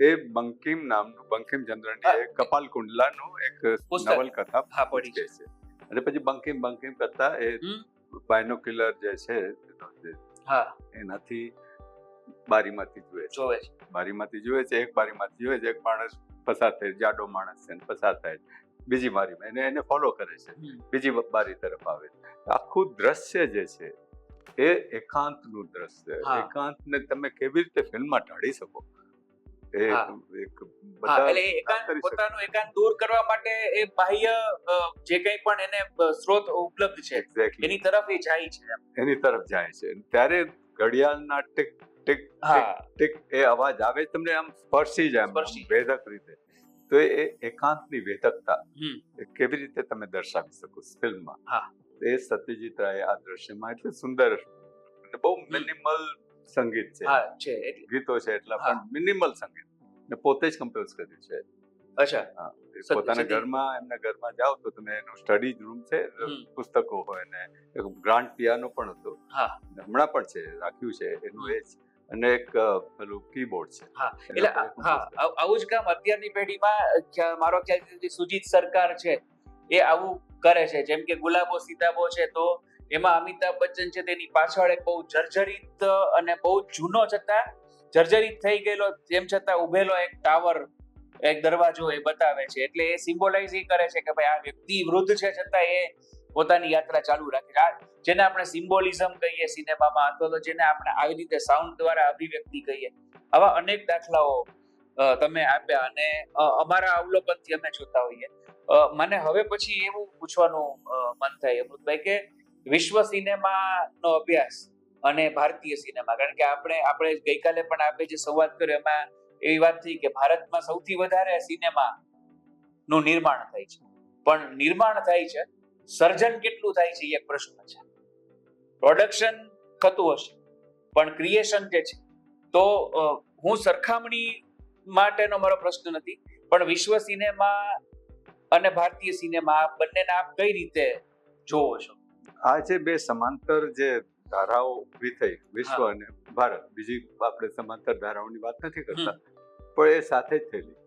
એ બંકિમચંદ્રની કપાલ કુંડલાનું એક નવલકથા પડી છે, અને પછી બંકિમ કરતા એ બાયનોક્યુલર જે છે એનાથી બારીમાંથી જુએ છે, એક બારીમાંથી જુએ છે, એક માણસ પસાર થાય, જાડો માણસ છે, પસાર થાય, બીજી બારીમાં એને ફોલો કરે છે, બીજી બારી તરફ આવે. આખું દ્રશ્ય જે છે એ એકાંતનું દ્રશ્ય. એકાંતને તમે કેવી રીતે ફિલ્મમાં ઢાળી શકો, પોતાનું એકાંત દૂર કરવા માટે એ બાહ્ય જે કંઈ પણ એને સ્ત્રોત ઉપલબ્ધ છે એની તરફ એ જાય છે. ત્યારે ઘડિયાળના ટીક ટીક ટીક એ અવાજ આવે, તમને આમ સ્પર્શી જાય વેધક રીતે. તો એ એકાંતની વેધકતા કેવી રીતે તમે દર્શાવી શકો ફિલ્મમાં, એ સત્યજીત રાય આ દ્રશ્યમાં એટલું સુંદર, બહુ મિનિમલ સંગીત છે, ગીતો છે એટલા, પણ મિનિમલ સંગીત, ને પોતે જ કમ્પોઝ કર્યું છે. અચ્છા. પોતાના ઘરમાં, એમના ઘરમાં જાઓ તો તમે એનું સ્ટડી રૂમ છે, પુસ્તકો હોય, ને ગ્રાન્ડ પિયાનો પણ હતો, હમણાં પણ છે, રાખ્યું છે એનું એ જ, અને એક પેલું કીબોર્ડ છે. એટલે આવું જ કામ અત્યારની પેઢીમાં મારો ખ્યાલ સુજીત સરકાર છે એ આવું કરે છે. જેમ કે ગુલાબો સીતાબો છે, તો એમાં અમિતાભ બચ્ચન છે, તેની પાછળ એક બહુ જર્જરિત અને બહુ જૂનો છતાં જર્જરિત થઈ ગયેલો તેમ છતાં ઉભેલો એક ટાવર, એક દરવાજો એ બતાવે છે. એટલે એ સિમ્બોલાઇઝ કરે છે કે ભાઈ આ વ્યક્તિ વૃદ્ધ છે છતાં એ પોતાની યાત્રા ચાલુ રાખે છે. જેને આપણે સિમ્બોલિઝમ કહીએ સિનેમામાં, અથવા તો જેને આપણે આવી રીતે સાઉન્ડ દ્વારા અભિવ્યક્તિ કહીએ, આવા અનેક દાખલાઓ તમે આપ્યા, અને અમારા અવલોકનથી અમે જોતા હોઈએ. મને હવે પછી એવું પૂછવાનું મન થાય અમૃતભાઈ કે વિશ્વ સિનેમાનો અભ્યાસ અને ભારતીય સિનેમા, કારણ કે આપણે ગઈકાલે પણ આપણે જે સંવાદ કર્યો એમાં એવી વાત થઈ કે ભારતમાં સૌથી વધારે સિનેમાનું નિર્માણ થાય છે, પણ નિર્માણ થાય છે, સર્જન કેટલું થાય છે એ એક પ્રશ્ન છે. પ્રોડક્શન થતું હશે પણ ક્રિએશન જે છે, તો હું સરખામણી માટેનો મારો પ્રશ્ન નથી, પણ વિશ્વ સિનેમા અને ભારતીય સિનેમા બંનેને આપ કઈ રીતે જોવો છો? આ જે બે સમાંતર જે ધારાઓ ઊભી થઈ વિશ્વ અને ભારત, બીજી આપણે સમાંતર ધારાઓની વાત નથી કરતા, પણ એ સાથે જ થયેલી.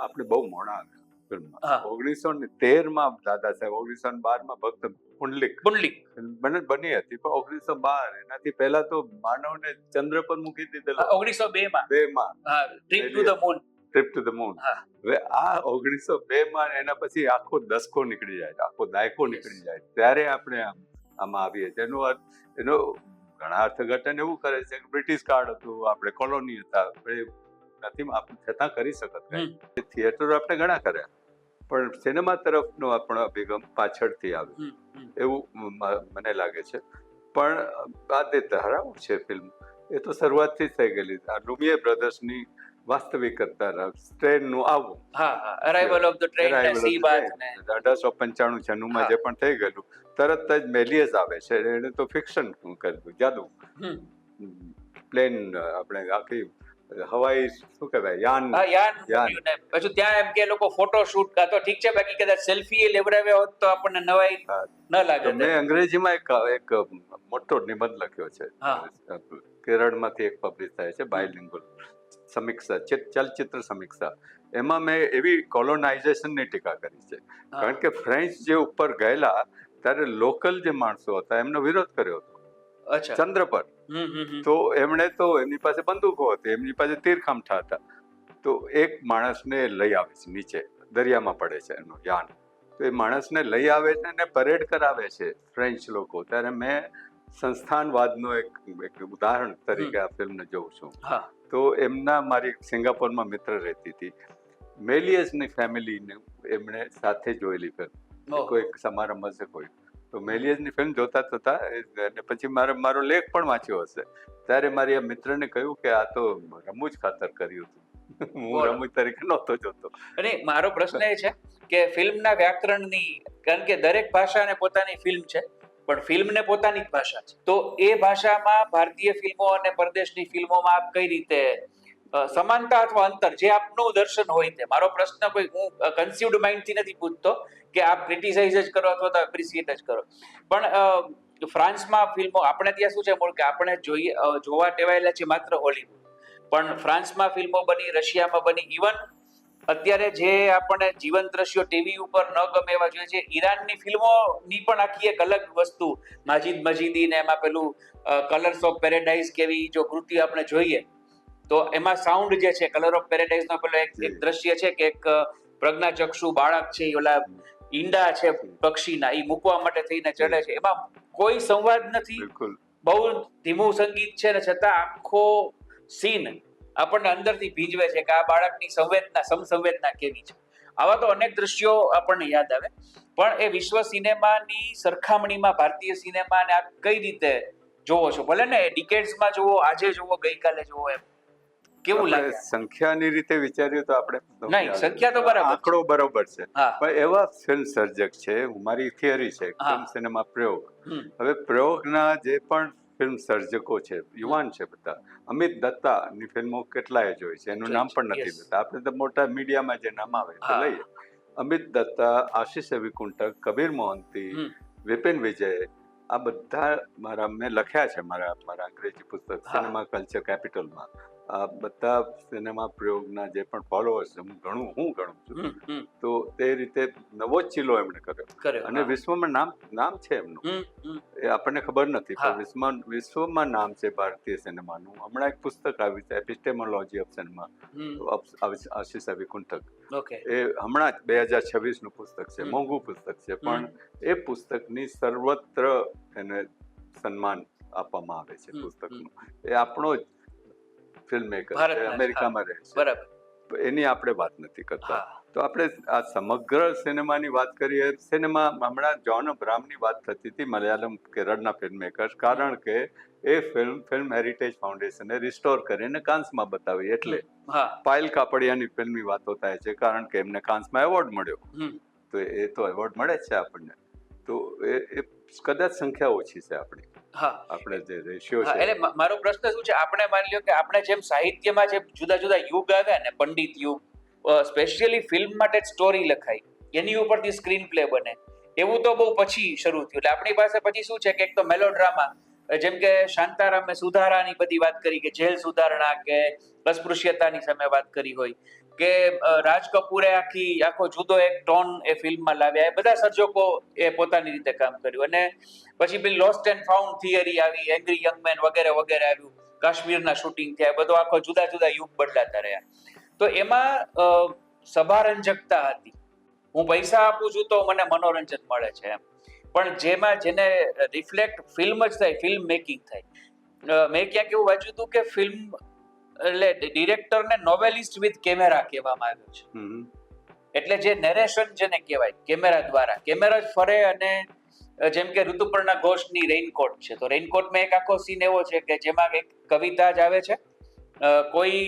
આપણે બહુ મોડા આવ્યા ફિલ્મમાં. 1913 દાદા સાહેબ, 1912 ભક્ત પુંડલિક બની હતી, પણ 1912 એનાથી પહેલા તો માનવને ચંદ્ર પર મૂકી દીધેલો 1902માં ટ્રીપ ટુ ધ મૂન. હવે આ 1902માં એના પછી આખો દશકો નીકળી જાય, આખો દાયકો નીકળી જાય, ત્યારે આપણે આમાં આવીએ. એનો ઘણા અર્થઘટન એવું કરે છે કે બ્રિટિશ કાર્ડ હતું, આપણે કોલોની હતા, નથી છતાં કરી શકત. થિયેટર આપણે ઘણા કર્યા, પણ સિનેમા તરફનો આપણો અભિગમ પાછળથી આવ્યો એવું મને લાગે છે. પણ આ જે ધારાઓ છે ફિલ્મ, એ તો શરૂઆતથી જ થઈ ગયેલી. આ લુમિયર બ્રધર્સની વાસ્તવિકતા, ટ્રેનનું આવવું, અરાઇવલ ઓફ ધ ટ્રેન, 1895-96 જે પણ થઈ ગયેલું, તરત જ મેલિયસ આવે છે. એને તો ફિક્શન કર્યું, જાદુ. પ્લેન, આપણે આખી હવાઈ શું કહેવાય, યાન. પછી ત્યાં એમ કે લોકો ફોટો શૂટ કાતો ઠીક છે, બાકી કદાચ સેલ્ફી એ લેવડાવ્યા હોત તો આપણને નવાઈ ન લાગે. મેં અંગ્રેજીમાં એક મોટો નિબંધ લખ્યો છે, કેરળમાંથી એક પબ્લિશ થાય છે, બાયલિંગ્યુઅલ સમીક્ષા, ચલચિત્ર સમીક્ષા. એમાં મેં એવી કોલોનાઇઝેશનની ટીકા કરી છે, કારણ કે ફ્રેન્ચ જે ઉપર ગયેલા ત્યારે લોકલ જે માણસો હતા એમનો વિરોધ કર્યો હતો ચંદ્ર પર. તો એમણે તો એમની પાસે બંદૂકો હતી, એમની પાસે તીરખામઠા હતા. તો એક માણસને લઈ આવે છે, નીચે દરિયામાં પડે છે એનું યાન, તો એ માણસને લઈ આવે છે અને પરેડ કરાવે છે ફ્રેન્ચ લોકો. ત્યારે મેં સંસ્થાનવાદનો એક ઉદાહરણ તરીકે આ ફિલ્મને જોઉં છું. તો એમના, મારી સિંગાપોરમાં મિત્ર રહેતી હતી, મેલિયસની ફેમિલીને એમણે સાથે જોયેલી ફિલ્મ, કોઈક સમારંભ હશે કોઈ, તો મેલિયસની ફિલ્મ જોતા થતા, અને પછી મારો લેખ પણ વાંચ્યો હશે. ત્યારે મારી આ મિત્રને કહ્યું કે આ તો રમૂજ ખાતર કર્યું હતું, હું રમૂજ તરીકે નહોતો જોતો. અને મારો પ્રશ્ન એ છે કે ફિલ્મના વ્યાકરણની, કારણ કે દરેક ભાષાને પોતાની ફિલ્મ છે, પણ ફિલ્મને પોતાની જ ભાષા છે, તો એ ભાષામાં ભારતીય ફિલ્મો અને પરદેશની ફિલ્મોમાં આપ કઈ રીતે સમાનતા અથવા અંતર, જે આપનું દર્શન હોય તે. મારો પ્રશ્ન કોઈ હું કન્સ્યુડ માઇન્ડથી નથી પૂછતો કે આપ ક્રિટિસાઇઝ જ કરો અથવા તો એપ્રિસિએટ જ કરો, પણ ફ્રાન્સમાં ફિલ્મો, આપણે ત્યાં શું છે કે આપણે જોવા ટેવાયેલા છે માત્ર હોલીવુડ, પણ ફ્રાન્સમાં ફિલ્મો બની, રશિયામાં બની, ઇવન અત્યારે જે આપણને જીવંત દ્રશ્યો ટીવી ઉપર ન ગમે એવા જોઈએ છે, ઈરાનની ફિલ્મોની પણ આખી એક અલગ વસ્તુ, માજીદ મજીદી ને એમાં પેલું કલર્સ ઓફ પેરેડાઇઝ કેવી જો કૃતિ આપણે જોઈએ, તો એમાં સાઉન્ડ જે છે, કલર ઓફ પેરેડાઇઝ નો પેલો એક દ્રશ્ય છે કે એક પ્રજ્ઞાચક્ષુ બાળક છે, ઓલા ઈંડા છે પક્ષીના, એ મૂકવા માટે થઈને ચડે છે, એમાં કોઈ સંવાદ નથી, બહુ ધીમું સંગીત છે, ને છતાં આખો સીન આપણને અંદરથી ભીજવે છે કે આ બાળકની સમસંવેદના કેવી છે. આવા તો અનેક દ્રશ્યો આપણને યાદ આવે, પણ એ વિશ્વ સિનેમાની સરખામણીમાં ભારતીય સિનેમાને આપ કઈ રીતે જોવો છો? ભલે ને ડિકેડ્સમાં જોવો, આજે જોવો, ગઈકાલે જોવો, એમ કેવું લાગે? સંખ્યાની રીતે વિચાર્યું તો આપણે નહીં, સંખ્યા તો બરાબર, આંકડો બરોબર છે, પણ એવા ફિલ્મ સર્જક છે, મારી થિયરી છે ફિલ્મ સિનેમા પ્રયોગ. હવે પ્રયોગના જે પણ ફિલ્મ સર્જકો છે, યુવાન છે બધા, અમિત દત્તાની ફિલ્મો કેટલાય જોઈ છે, એનું નામ પણ નથી લેતા, આપણે તો મોટા મીડિયામાં જે નામ આવે તો લઈએ. અમિત દત્તા, આશિષ અવિકુંઠક, કબીર મોહંતી, વિપિન વિજય, આ બધા મેં લખ્યા છે મારા અંગ્રેજી પુસ્તક સિનેમા કલ્ચર કેપિટલમાં. આ બધા સિનેમા પ્રયોગના જે પણ ફોલોઅર્સ હું ગણું છું, તો તે રીતે નવો જ ચીલો એમણે કર્યો, અને વિશ્વમાં નામ છે એમનું, એ આપણને ખબર નથી, પણ વિશ્વમાં નામ છે ભારતીય સિનેમાનું. હમણાં એક પુસ્તક આવ્યું છે, એપિસ્ટેમોલોજી ઓફ સિનેમા, આશિષ અવિકુંઠક, એ હમણાં જ 2026 નું પુસ્તક છે, મોંઘું પુસ્તક છે, પણ એ પુસ્તકની સર્વત્ર એને સન્માન આપવામાં આવે છે પુસ્તકનું. એ આપણો જ ફિલ્મ મેકર છે, અમેરિકામાં રહે છે, એની આપણે વાત નથી કરતા. તો આપણે આ સમગ્ર સિનેમાની વાત કરીએ. સિનેમા, હમણાં જોન અબ્રાહમની વાત થતી હતી, મલયાલમ કેરળના ફિલ્મ મેકર, કારણ કે એ ફિલ્મ હેરિટેજ ફાઉન્ડેશને રિસ્ટોર કરીને કાન્સમાં બતાવી, એટલે પાયલ કાપડિયાની ફિલ્મની વાતો થાય છે, કારણ કે એમને કાન્સમાં એવોર્ડ મળ્યો. તો એ તો એવોર્ડ મળે જ છે આપણને, તો એ કદાચ સંખ્યા ઓછી છે આપણી, આપણે જે રેશિયો છે. એટલે મારો પ્રશ્ન શું છે, આપણે માની લ્યો કે આપણે જેમ સાહિત્યમાં જે જુદા જુદા યુગ આવ્યા ને, પંડિત યુગ, સ્પેશિયલી ફિલ્મ માટે સ્ટોરી લખાઈ, એની ઉપરથી સ્ક્રીન પ્લે બને, એવું તો બહુ પછી શરૂ થયું. એટલે આપણી પાસે પછી શું છે કે એક તો મેલોડ્રામા, જેમ કે શાંતારામે સુધારાની બધી વાત કરી કે જેલ સુધારણા કે અસ્પૃશ્યતાની સામે વાત કરી હોય, કે રાજ કપૂરે આખો જુદો એક ટોન એ ફિલ્મમાં લાવ્યા. એ બધા સર્જકો એ પોતાની રીતે કામ કર્યું. અને પછી પેલી લોસ્ટ એન્ડ ફાઉન્ડ થિયરી આવી, એંગ્રી યંગ મેન વગેરે વગેરે આવ્યું, કાશ્મીરના શૂટિંગ થયા, બધો આખો જુદા જુદા યુગ બદલાતા રહ્યા. તો એમાં સભારંજકતા હતી. હું પૈસા આપું છું તો મને મનોરંજન મળે છે એમ. પણ જેને રિફ્લેક્ટ ફિલ્મ જ થાય, ફિલ્મ મેકિંગ થાય. મેં ક્યાંક એવું વાંચ્યું હતું કે ફિલ્મ એટલે ડિરેક્ટરને નોવેલિસ્ટ વિથ કેમેરા કહેવામાં આવ્યો છે. એટલે જે નેરેશન જેને કહેવાય કેમેરા દ્વારા, કેમેરા જ ફરે. અને જેમ કે ઋતુપર્ણા ઘોષની રેઇનકોટ છે, તો રેઇનકોટમાં એક આખો સીન એવો છે કે જેમાં એક કવિતા જ આવે છે, કોઈ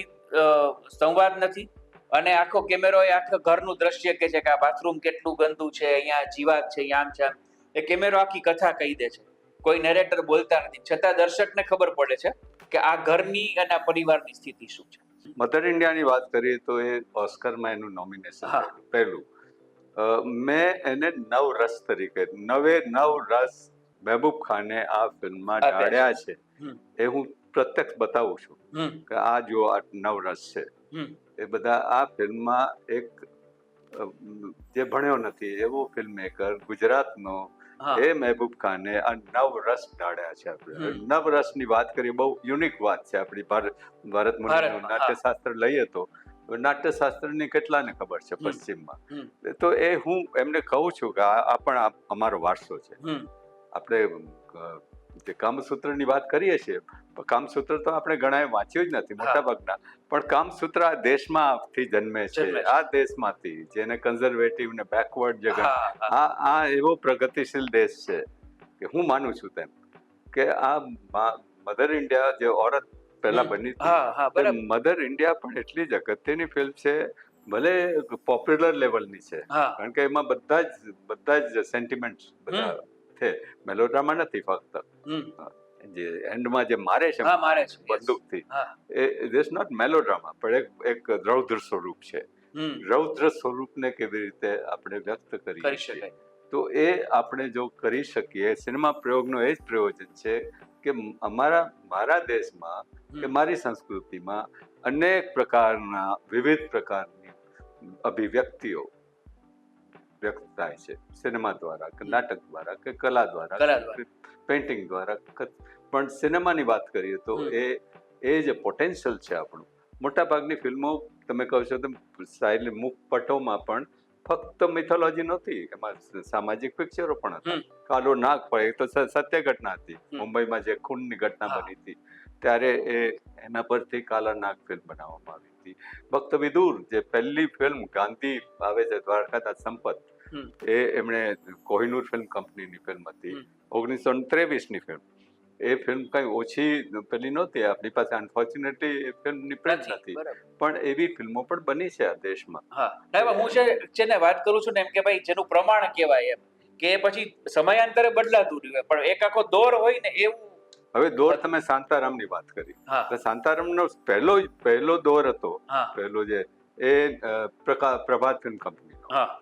સંવાદ નથી, અને આખો કેમેરો એ આખા ઘરનું દ્રશ્ય કે છે કે આ બાથરૂમ કેટલું ગંદુ છે, અહીંયા જીવાત છે, અહીંયા આમ છે આમ. એ કેમેરો આખી કથા કહી દે છે, કોઈ નેરેટર બોલતા નથી, છતાં દર્શકને ખબર પડે છે કે આ ઘરની અને આ પરિવારની સ્થિતિ શું છે. મધર ઇન્ડિયાની વાત કરીએ તો એ ઓસ્કરમાં એનું નોમિનેશન પહેલું. મેં એને નવ રસ તરીકે, નવ રસ મહેબૂબ ખાને આ ફિલ્મમાં ઢાળ્યા છે, એ હું પ્રત્યક્ષ બતાવું છું કે આ જો આ નવ રસ છે. એ બધા આ ફિલ્મમાં એક જે ભણ્યો નથી એવો ફિલ્મ મેકર ગુજરાતનો, એ મહેબૂબ ખાને આ નવ રસ ઢાળ્યા છે. આપણે નવ રસની વાત કરીએ, બહુ યુનિક વાત છે. આપણી ભારત મુનિનું નાટ્યશાસ્ત્ર લઈએ તો નાટ્યશાસ્ત્રની કેટલાને ખબર છે પશ્ચિમમાં. તો એ હું એમને કહું છું કે આ પણ અમારો વારસો છે. આપણે જે કામસૂત્રની વાત કરીએ છીએ, કામસૂત્ર તો આપણે ઘણાએ વાંચ્યું જ નથી, મોટા ભાગના. પણ કામસૂત્ર આ દેશમાંથી જન્મે છે, આ દેશમાંથી, જેને કન્ઝર્વેટિવ ને બેકવર્ડ જગત, આ એવો પ્રગતિશીલ દેશ છે કે હું માનું છું તેમ કે આ મધર ઇન્ડિયા જે ઓરત પહેલા બની હતી, મધર ઇન્ડિયા પણ એટલી જ અગત્યની ફિલ્મ છે. ભલે પોપ્યુલર લેવલની છે, કારણ કે એમાં બધા જ સેન્ટિમેન્ટ બધા છે. મેલોડ્રામા નથી, ફક્ત જે એન્ડમાં જે મારે છે બંદૂકથી, એ ઇઝ નોટ મેલોડ્રામા, પણ એક રૌદ્ર સ્વરૂપ છે. રૌદ્ર સ્વરૂપને કેવી રીતે આપણે વ્યક્ત કરી શકીએ, તો એ આપણે જો કરી શકીએ, સિનેમા પ્રયોગનો એ જ પ્રયોજન છે કે મારા દેશમાં કે મારી સંસ્કૃતિમાં અનેક પ્રકારના, વિવિધ પ્રકારની અભિવ્યક્તિઓ વ્યક્ત થાય છે, સિનેમા દ્વારા કે નાટક દ્વારા કે કલા દ્વારા, પેઇન્ટિંગ દ્વારા. પણ સિનેમાની વાત કરીએ તો એ જે પોટેન્શિયલ છે આપણું, મોટાભાગની ફિલ્મો તમે કહો છો તેમ મુખપટોમાં પણ ફક્ત મિથોલોજી નહોતી, એમાં સામાજિક પિક્ચરો પણ હતા. કાલો નાગ પણ એ તો સત્ય ઘટના હતી. મુંબઈમાં જે ખૂનની ઘટના બની હતી ત્યારે એના પરથી કાલા નાગ ફિલ્મ બનાવવામાં આવી હતી. ભક્ત વિદુર જે પહેલી ફિલ્મ ગાંધી આવે છે, દ્વારકાદાસ સંપત, એ એમણે કોહિનૂર ફિલ્મ કંપનીની ફિલ્મ હતી, 1923ની ફિલ્મ. એ ફિલ્મ કઈ ઓછી પેલી નહોતી આપણી પાસે, અનફોર્ચ્યુનેટલી એ ફિલ્મની પ્રિન્ટ નથી, પણ એવી ફિલ્મો પણ બની છે આ દેશમાં. હું છે ને વાત કરું છું ને એમ કે ભાઈ જેનું પ્રમાણ કહેવાય એમ કે પછી સમયાંતરે બદલાતું રહ્યું, પણ એક આખો દોર હોય ને એવું. હવે દોર તમે શાંતારામની વાત કરી, શાંતારામનો પહેલો દોર હતો, પહેલો જે એ પ્રભાત ફિલ્મ કંપની.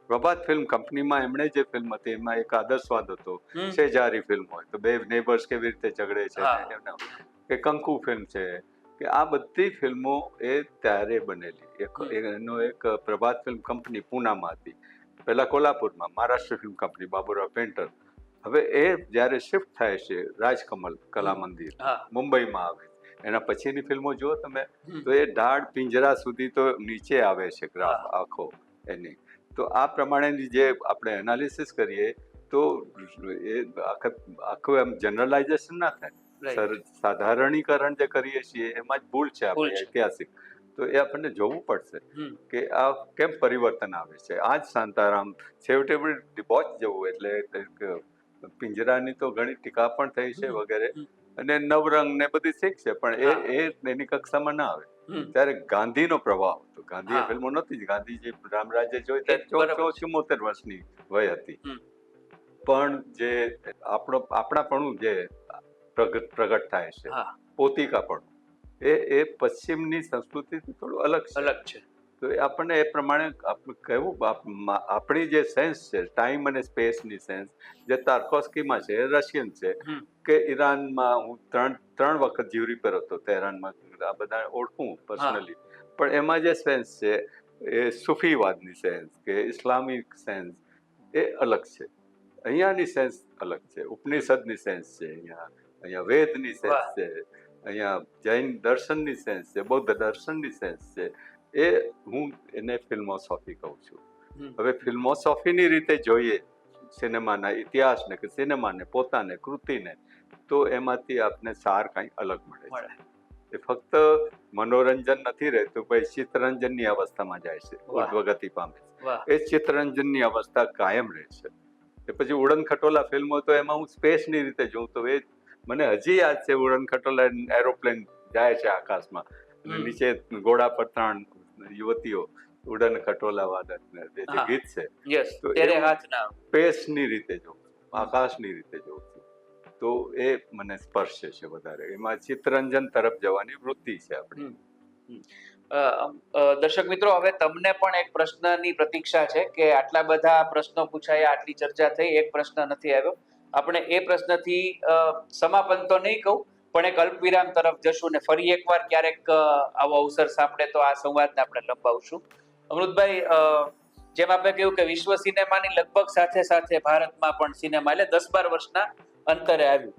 પ્રભાત ફિલ્મ કંપનીમાં એમણે જે ફિલ્મ હતી એમાં એક આદર્શવાદ હતો, શેજારી ફિલ્મ હોય તો બે નેબર્સ કેવી રીતે ઝઘડે છે, કે કંકુ ફિલ્મ છે, કે આ બધી ફિલ્મો એ ત્યારે બનેલી. એનો એક પ્રભાત ફિલ્મ કંપની પૂનામાં હતી, પહેલા કોલ્હાપુરમાં, મહારાષ્ટ્ર ફિલ્મ કંપની બાબુરાવ પેન્ટર. હવે એ જ્યારે શિફ્ટ થાય છે રાજકમલ કલા મંદિર મુંબઈમાં આવે, એના પછીની ફિલ્મો જુઓ તમે તો એ ઢાળ પિંજરા સુધી તો નીચે આવે છે ગ્રાફ આખો એની. તો આ પ્રમાણેની જે આપણે એનાલિસિસ કરીએ તો એ આખું એમ જનરલાઇઝેશન ના થાય, સાધારણીકરણ જે કરીએ છીએ એમાં જ ભૂલ છે આપણે ઐતિહાસિક. તો એ આપણને જોવું પડશે કે આ કેમ પરિવર્તન આવે છે. આ જ શાંતારામ છેવટે ડિબોચ જવું, એટલે પિંજરાની તો ઘણી ટીકા પણ થઈ છે વગેરે, અને નવરંગ ને બધી શીખ છે, પણ એ એની કક્ષામાં ના આવે. ત્યારે ગાંધીનો પ્રભાવ હતો, ગાંધી ફિલ્મો નહોતી, ગાંધીજી રામરાજ્ય જોઈ ત્યારે 74 વર્ષની વય હતી, પણ જે આપણાપણું જે પ્રગટ થાય છે, પોતિકાપણું, એ પશ્ચિમની સંસ્કૃતિથી થોડું અલગ છે. તો એ આપણને એ પ્રમાણે આપણી જે સેન્સ છે ટાઈમ અને સ્પેસની સેન્સ જે તાર્કોસ્કીમાં છે એ રશિયન છે કે ઈરાનમાં હું ત્રણ વખત જ્યુરી પર હતો તેહરાનમાં, આ બધા ઓળખું પર્સનલી, પણ એમાં જે સેન્સ છે એ સુફીવાદની સેન્સ કે ઇસ્લામિક સેન્સ એ અલગ છે. અહીંયાની સેન્સ અલગ છે, ઉપનિષદની સેન્સ છે, અહીંયા વેદની સેન્સ છે, અહીંયા જૈન દર્શનની સેન્સ છે, બૌદ્ધ દર્શનની સેન્સ છે. એ હું એને ફિલ્મોસોફી કહું છું. હવે ફિલ્મોસોફીની રીતે જોઈએ સિનેમાના ઇતિહાસને કે સિનેમાને પોતાને કૃતિને, તો એમાંથી આપને સાર કંઈ અલગ મળે છે. એ ફક્ત મનોરંજન નથી રહેતું, ભાઈ ચિત્તરંજનની અવસ્થામાં જાય છે, ઉર્ધ્વગતિ પામે છે. એ ચિત્તરંજનની અવસ્થા કાયમ રહે છે. એ પછી ઉડન ખટોલા ફિલ્મો તો એમાં હું સ્પેસની રીતે જોઉં તો એ મને હજી યાદ છે. ઉડન ખટોલા એરોપ્લેન જાય છે આકાશમાં અને નીચે ઘોડા પર 3 યુવતીઓ ઉડન ખટોલા વાદન જે ગીત છે, તો સ્પેસની રીતે જોઉં, આકાશની રીતે જોઉં છું, તો એ મને સ્પર્શે છે વધારે. એમાં ચિત્તરંજન તરફ જવાની વૃત્તિ છે આપણી. દર્શક મિત્રો, હવે તમને પણ એક પ્રશ્નની પ્રતીક્ષા છે કે આટલા બધા પ્રશ્નો પૂછાયા, આટલી ચર્ચા થઈ, એક પ્રશ્ન નથી આવ્યો. આપણે એ પ્રશ્નથી સમાપન તો નહીં કહું, પણ એક અલ્પ વિરામ તરફ જશું ને ફરી એકવાર ક્યારેક આવો અવસર સાંપડે તો આ સંવાદને આપણે લંબાવશું. અમૃતભાઈ, જેમ આપણે કહ્યું કે વિશ્વ સિનેમાની લગભગ સાથે સાથે ભારતમાં પણ સિનેમા એટલે 10-12 વર્ષના અંતરે આવ્યું.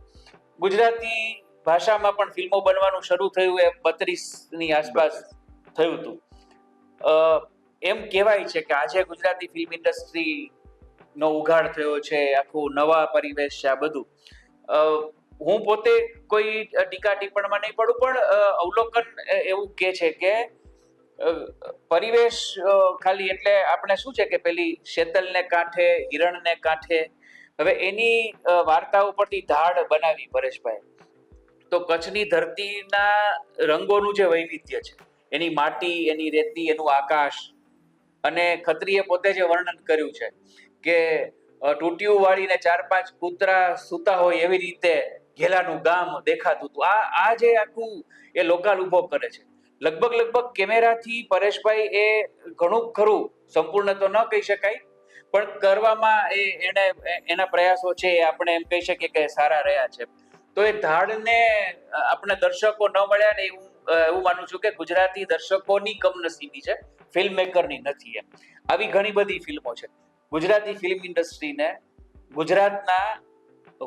ગુજરાતી ભાષામાં પણ ફિલ્મો બનવાનું શરૂ થયું એ 32ની આસપાસ થયું હતું. એમ કહેવાય છે કે આજે ગુજરાતી ફિલ્મ ઇન્ડસ્ટ્રી નો ઉઘાડ થયો છે, આખું નવા પરિવેશ છે આ બધું. હું પોતે કોઈ ટીકા ટિપ્પણમાં નહીં પડું, પણ અવલોકન એવું કે છે કે પરિવેશ ખાલી એટલે આપણે શું છે કે પેલી શેતલને કાંઠે, હિરણને કાંઠે, હવે એની વાર્તાઓ પરથી ધાડ બનાવી પરેશભાઈ, તો કચ્છની ધરતીના રંગોનું જે વૈવિધ્ય છે, એની માટી, એની રેતી, એનું આકાશ, અને ખત્રીએ પોતે જે વર્ણન કર્યું છે કે ટૂટિયું વાળીને 4-5 કૂતરા સૂતા હોય એવી રીતે ઘેલાનું ગામ દેખાતું હતું. આ જે આખું એ લોકાલ ઉભો કરે છે. લગભગ કેમેરાથી પરેશભાઈ એ ઘણું ખરું, સંપૂર્ણ તો ન કહી શકાય, પણ કરવામાં એને એના પ્રયાસો છે એ આપણે એમ કહી શકીએ કે સારા રહ્યા છે. તો એ ધાડને આપણે દર્શકો ન મળ્યા ને એવું માનું છું કે ગુજરાતી દર્શકોની કમનસીબી છે, ફિલ્મ મેકરની નથી. એમ આવી ઘણી બધી ફિલ્મો છે. ગુજરાતી ફિલ્મ ઇન્ડસ્ટ્રીને ગુજરાતના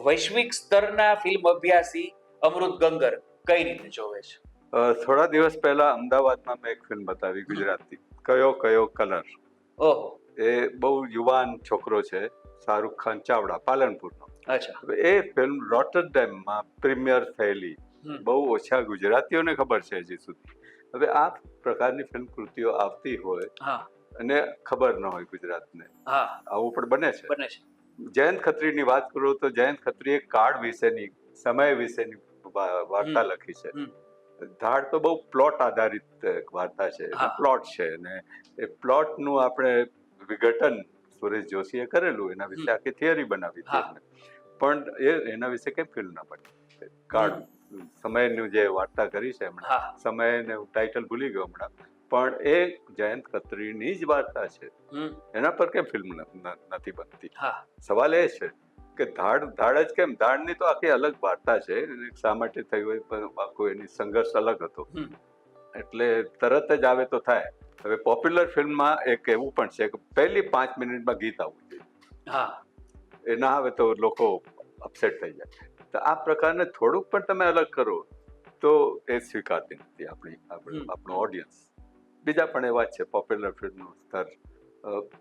વૈશ્વિક સ્તરના ફિલ્મ અભ્યાસી અમૃત ગંગર કઈ રીતે જોવે છે? થોડા દિવસ પહેલા અમદાવાદમાં મેં એક ફિલ્મ બતાવી ગુજરાતી, કયો કયો કલર. ઓહો. એ બહુ યુવાન છોકરો છે, શાહરૂખ ખાન ચાવડા, પાલનપુરનો. અચ્છા. એ ફિલ્મ રોટરડેમમાં પ્રીમિયર થયેલી, બહુ ઓછા ગુજરાતીઓને ખબર છે હજી સુધી. હવે આ પ્રકારની ફિલ્મ કૃતિઓ આવતી હોય અને ખબર ન હોય ગુજરાતને, આવું પણ બને છે. જયંત ખત્રીની વાત કરું તો જયંત ખત્રીએ કાળ વિશેની, સમય વિશેની વાર્તા લખી છે. ધાડ તો બહુ પ્લોટ આધારિત વાર્તા છે, પ્લોટ છે, અને એ પ્લોટનું આપણે વિઘટન સુરેશ જોશીએ કરેલું, એના વિશે આખી થિયરી બનાવી હતી. પણ એના વિશે કેમ ફિલ્મ ના બની? કાળ સમયનું જે વાર્તા કરી છે હમણાં, સમયને ટાઇટલ ભૂલી ગયો હમણાં, પણ એ જયંત ખત્રીની જ વાર્તા છે, એના પર કેમ ફિલ્મ નથી બનતી? સવાલ એ છે કે ધાડ જ કેમ? ધાડની તો આખી અલગ વાર્તા છે, શા માટે થઈ હોય, પણ આખો એની સંઘર્ષ અલગ હતો, એટલે તરત જ આવે તો થાય. હવે પોપ્યુલર ફિલ્મમાં એક એવું પણ છે કે પહેલી 5 મિનિટમાં ગીત આવવું જોઈએ, એ ના આવે તો લોકો અપસેટ થઈ જાય. તો આ પ્રકારને થોડુંક પણ તમે અલગ કરો તો એ સ્વીકારતી નથી આપણું ઓડિયન્સ. બીજા પણ એવા જ છે પોપ્યુલર ફિલ્મનું સ્તર.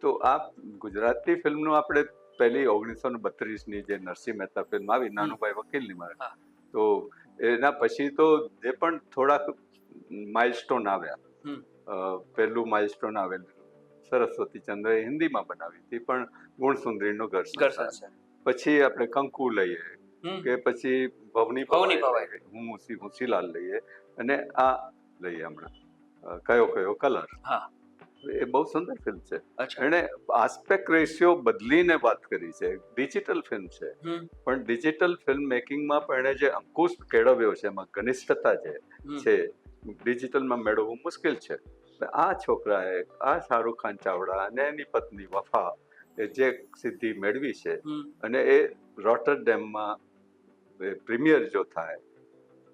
તો આ ગુજરાતી ફિલ્મનું આપણે પહેલી 1932ની જે નરસિંહ મહેતા ફિલ્મ આવી, નાનુભાઈ વકીલની મારે, તો એના પછી તો જે પણ થોડાક માઇલસ્ટોન આવ્યા, પહેલું માઇલસ્ટોન આવેલું સરસ્વતી ચંદ્ર હિન્દીમાં બનાવી હતી, પણ ગુણસુંદરીનો ઘર. પછી આપણે કંકુ લઈએ, કે પછી ભવની ભવાઈ, હું શીલાલ લઈએ, અને આ લઈએ હમણાં કયો કયો કલર. એ બહુ સુંદર ફિલ્મ છે. એને આસ્પેક્ટ રેશિયો બદલીને વાત કરી છે. ડિજિટલ ફિલ્મ છે, પણ ડિજિટલ ફિલ્મ મેકિંગમાં પણ એને જે અંકુશ કેળવ્યો છે, એમાં ઘનિષ્ઠતા છે, ડિજિટલમાં મેળવવું મુશ્કેલ છે. આ છોકરાએ આ શાહરુખ ખાન ચાવડા અને એની પત્ની વફા એ જે સિદ્ધિ મેળવી છે અને એ રોટરડેમમાં પ્રીમિયર જો થાય,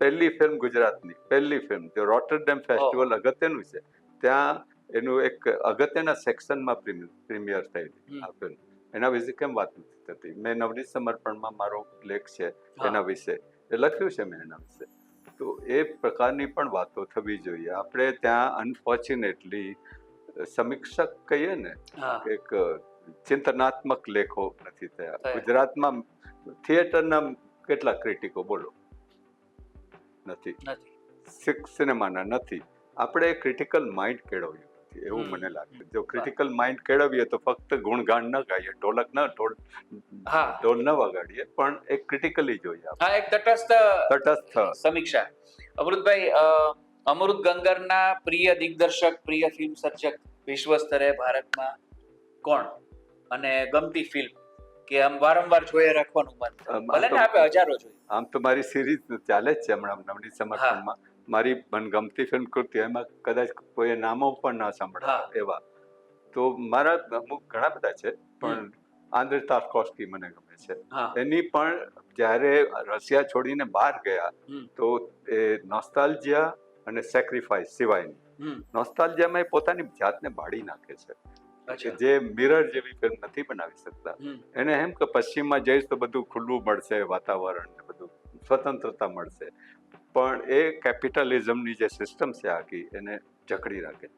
પહેલી ફિલ્મ ગુજરાતની પહેલી ફિલ્મ જો રોટરડેમ ફેસ્ટિવલ અગત્યનું છે, ત્યાં એનું એક અગત્યના સેક્શનમાં પ્રીમિયર થયેલી આ ફિલ્મ. એના વિશે કેમ વાત નથી થતી? મેં નવનીત સમર્પણમાં મારો લેખ છે એના વિશે એ લખ્યું છે મેં એના વિશે. તો એ પ્રકારની પણ વાતો થવી જોઈએ. આપણે ત્યાં અનફોર્ચ્યુનેટલી સમીક્ષક કહીએ ને, એક ચિંતનાત્મક લેખો નથી થયા. ગુજરાતમાં થિયેટરના કેટલા ક્રિટિકો બોલો? નથી. સિનેમાના નથી. આપણે ક્રિટિકલ માઇન્ડ કેળવ્યું નથી એવું મને લાગે. જો ક્રિટિકલ માઇન્ડ કેળવીએ તો ફક્ત ગુણગાન ન ગાઈએ, ઢોલ ન વગાડીએ, પણ એક ક્રિટિકલી જોઈએ. એક તટસ્થ સમીક્ષા. અમૃતભાઈ, અમૃત ગંગરના પ્રિય દિગ્દર્શક, પ્રિય ફિલ્મ સર્જક વિશ્વ સ્તરે ભારતમાં કોણ? અને ગમતી ફિલ્મ કે આમ વારંવાર જોઈએ રાખવાનું મન, ભલે ને આપણે હજારો જોઈએ. આમ તો મારી સિરીઝ ચાલે જ છે હમણાં નવનીત સમર્પણમાં. મારી મનગમતી ફિલ્મ કૃતિ, એમાં કદાચ કોઈ નામો પણ ના સાંભળ્યા એવા તો મારા અમુક ઘણા બધા છે, પણ આંદ્રે તાર્કોસ્કી મને ગમે છે. એની પણ જ્યારે રશિયા છોડીને બહાર ગયા તો એ નોસ્ટાલ્જિયા અને સેક્રિફાઈસ સિવાયની નોસ્ટાલ્જિયામાં એ પોતાની જાતને બાળી નાખે છે, જે મિરર જેવી ફિલ્મ નથી બનાવી શકતા. એને એમ કે પશ્ચિમમાં જઈશ તો બધું ખુલ્લું મળશે, વાતાવરણ ને બધું સ્વતંત્રતા મળશે, પણ એ કેપિટલિઝમની જે સિસ્ટમ છે આખી એને જકડી રાખે.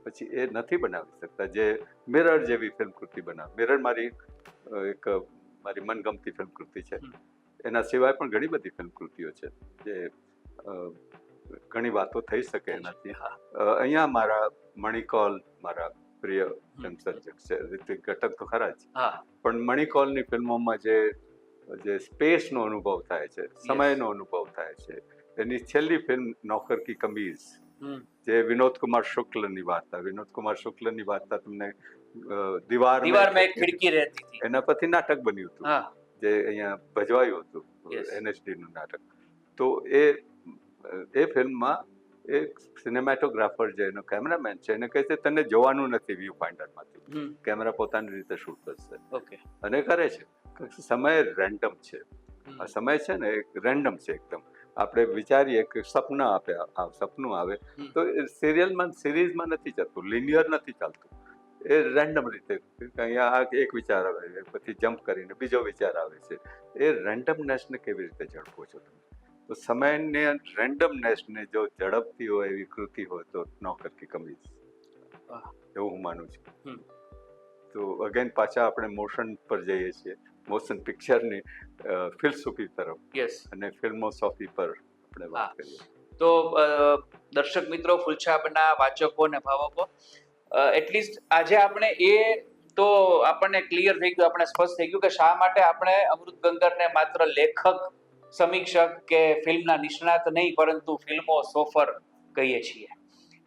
પછી એ નથી બનાવી શકતા જે મિરર જેવી ફિલ્મ કૃતિ બનાવે. મિરર મારી મનગમતી ફિલ્મ કૃતિ છે. એના સિવાય પણ ઘણી બધી ફિલ્મ કૃતિઓ છે જે ઘણી વાતો થઈ શકે એનાથી. અહીંયા મારા મણિકોલ મારા પ્રિય ફિલ્મ સર્જક છે. ઋત્વિક ઘટક તો ખરા જ, પણ મણિકોલની ફિલ્મોમાં જે સ્પેસનો અનુભવ થાય છે, સમયનો અનુભવ થાય છે. એની છેલ્લી ફિલ્મ નૌકર કી કમીઝ, જે વિનોદ કુમાર શુક્લની વાર્તા. વિનોદ કુમાર શુક્લની વાર્તા તમને દીવારમાં એક ખિડકી રહેતી હતી, એના પરથી નાટક બન્યું હતું જે અહીંયા ભજવાયું હતું, NHD નું નાટક. તો એ ફિલ્મમાં એક સિનેમેટોગ્રાફર જે એનો કેમેરામેન છે એને કહે છે તને જોવાનું નથી વ્યૂ ફાઇન્ડરમાંથી, કેમેરા પોતાની રીતે શૂટ કરશે. અને કરે છે. સમય રેન્ડમ છે. આ સમય છે ને એક રેન્ડમ છે એકદમ. આપણે વિચારીએ કે સપનું આવે તો સિરીઝમાં નથી ચાલતું, લિનિયર નથી ચાલતું. એ રેન્ડમ રીતે અહીંયા એક વિચાર આવે પછી જમ્પ કરીને બીજો વિચાર આવે છે. એ રેન્ડમનેસને કેવી રીતે ઝડપો છો તમે? તો સમયને રેન્ડમનેસને જો ઝડપથી હોય એવી કૃતિ હોય તો નૌકર કી કમીઝ, એવું હું માનું છું. તો અગેન પાછા આપણે મોશન પર જઈએ છીએ, મોશન પિક્ચરની ફિલસૂફી તરફ અને ફિલ્મોસોફી પર આપણે વાત કરીએ. તો દર્શક મિત્રો, ફૂલછાપના વાચકો અને ભાવકો, એટલીસ્ટ આજે આપણે તો આપણને ક્લિયર થઈ ગયું, આપણે સ્પષ્ટ થઈ ગયું કે શા માટે આપણે અમૃત ગંગરને માત્ર લેખક, સમીક્ષક કે ફિલ્મના નિષ્ણાત નહીં, પરંતુ ફિલ્મો સોફર કહીએ છીએ.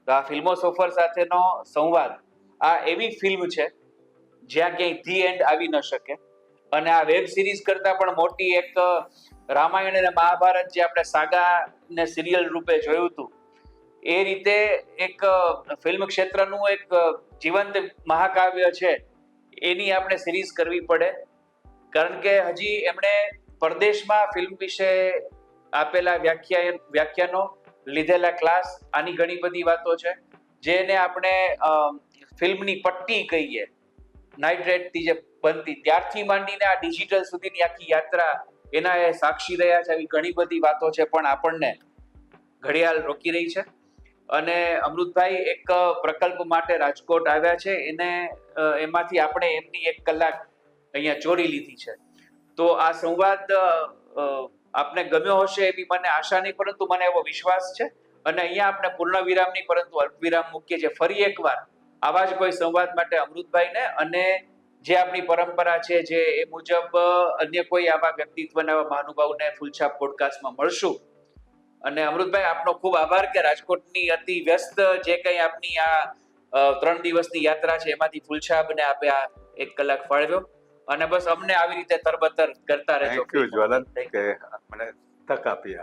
તો આ ફિલ્મો સોફર સાથેનો સંવાદ આ એવી ફિલ્મ છે જ્યાં ક્યાંય ધી એન્ડ આવી ન શકે. અને આ વેબ સિરીઝ કરતા પણ મોટી એક રામાયણ અને મહાભારત જે આપણે સાગા ને સિરિયલ રૂપે જોયું હતું, એ રીતે એક ફિલ્મ ક્ષેત્રનું એક જીવંત મહાકાવ્ય છે, એની આપણે સિરીઝ કરવી પડે. કારણ કે હજી એમણે પરદેશમાં ફિલ્મ વિશે આપેલા વ્યાખ્યાનો, લીધેલા ક્લાસ, આની ઘણી બધી વાતો છે જેને આપણે ફિલ્મની પટ્ટી કહીએ, નાઇટ્રેટથી જે બનતી ત્યારથી માંડીને આ ડિજિટલ સુધીની આખી યાત્રા એના એ સાક્ષી રહ્યા છે. આવી ઘણી બધી વાતો છે, પણ આપણને ઘડિયાળ રોકી રહી છે. અને અમૃતભાઈ એક પ્રકલ્પ માટે રાજકોટ આવ્યા છે, એમાંથી આપણે એમની 1 કલાક અહીંયા ચોરી લીધી છે. તો આ સંવાદ આપને ગમ્યો હશે એવી મને આશા નહીં, પરંતુ મને એવો વિશ્વાસ છે. અને અહીંયા આપણે પૂર્ણ વિરામ નહીં પરંતુ અલ્પ વિરામ મૂકીએ છીએ. ફરી એકવાર આવા જ કોઈ સંવાદ માટે અમૃતભાઈને, અને જે આપણી પરંપરા છે જે એ મુજબ અન્ય કોઈ આવા વ્યક્તિત્વના આવા મહાનુભાવને ફૂલછાપ પોડકાસ્ટમાં મળશું. અને અમૃતભાઈ, આપનો ખૂબ આભાર કે રાજકોટની અતિ વ્યસ્ત જે કંઈ આપની આ 3 દિવસની યાત્રા છે એમાંથી ફૂલછાપને આપે આ 1 કલાક ફાળવ્યો. અને બસ અમને આવી રીતે તરબતર કરતા રહેજો. થેન્ક યુ જ્વલન કે મને તક આપી.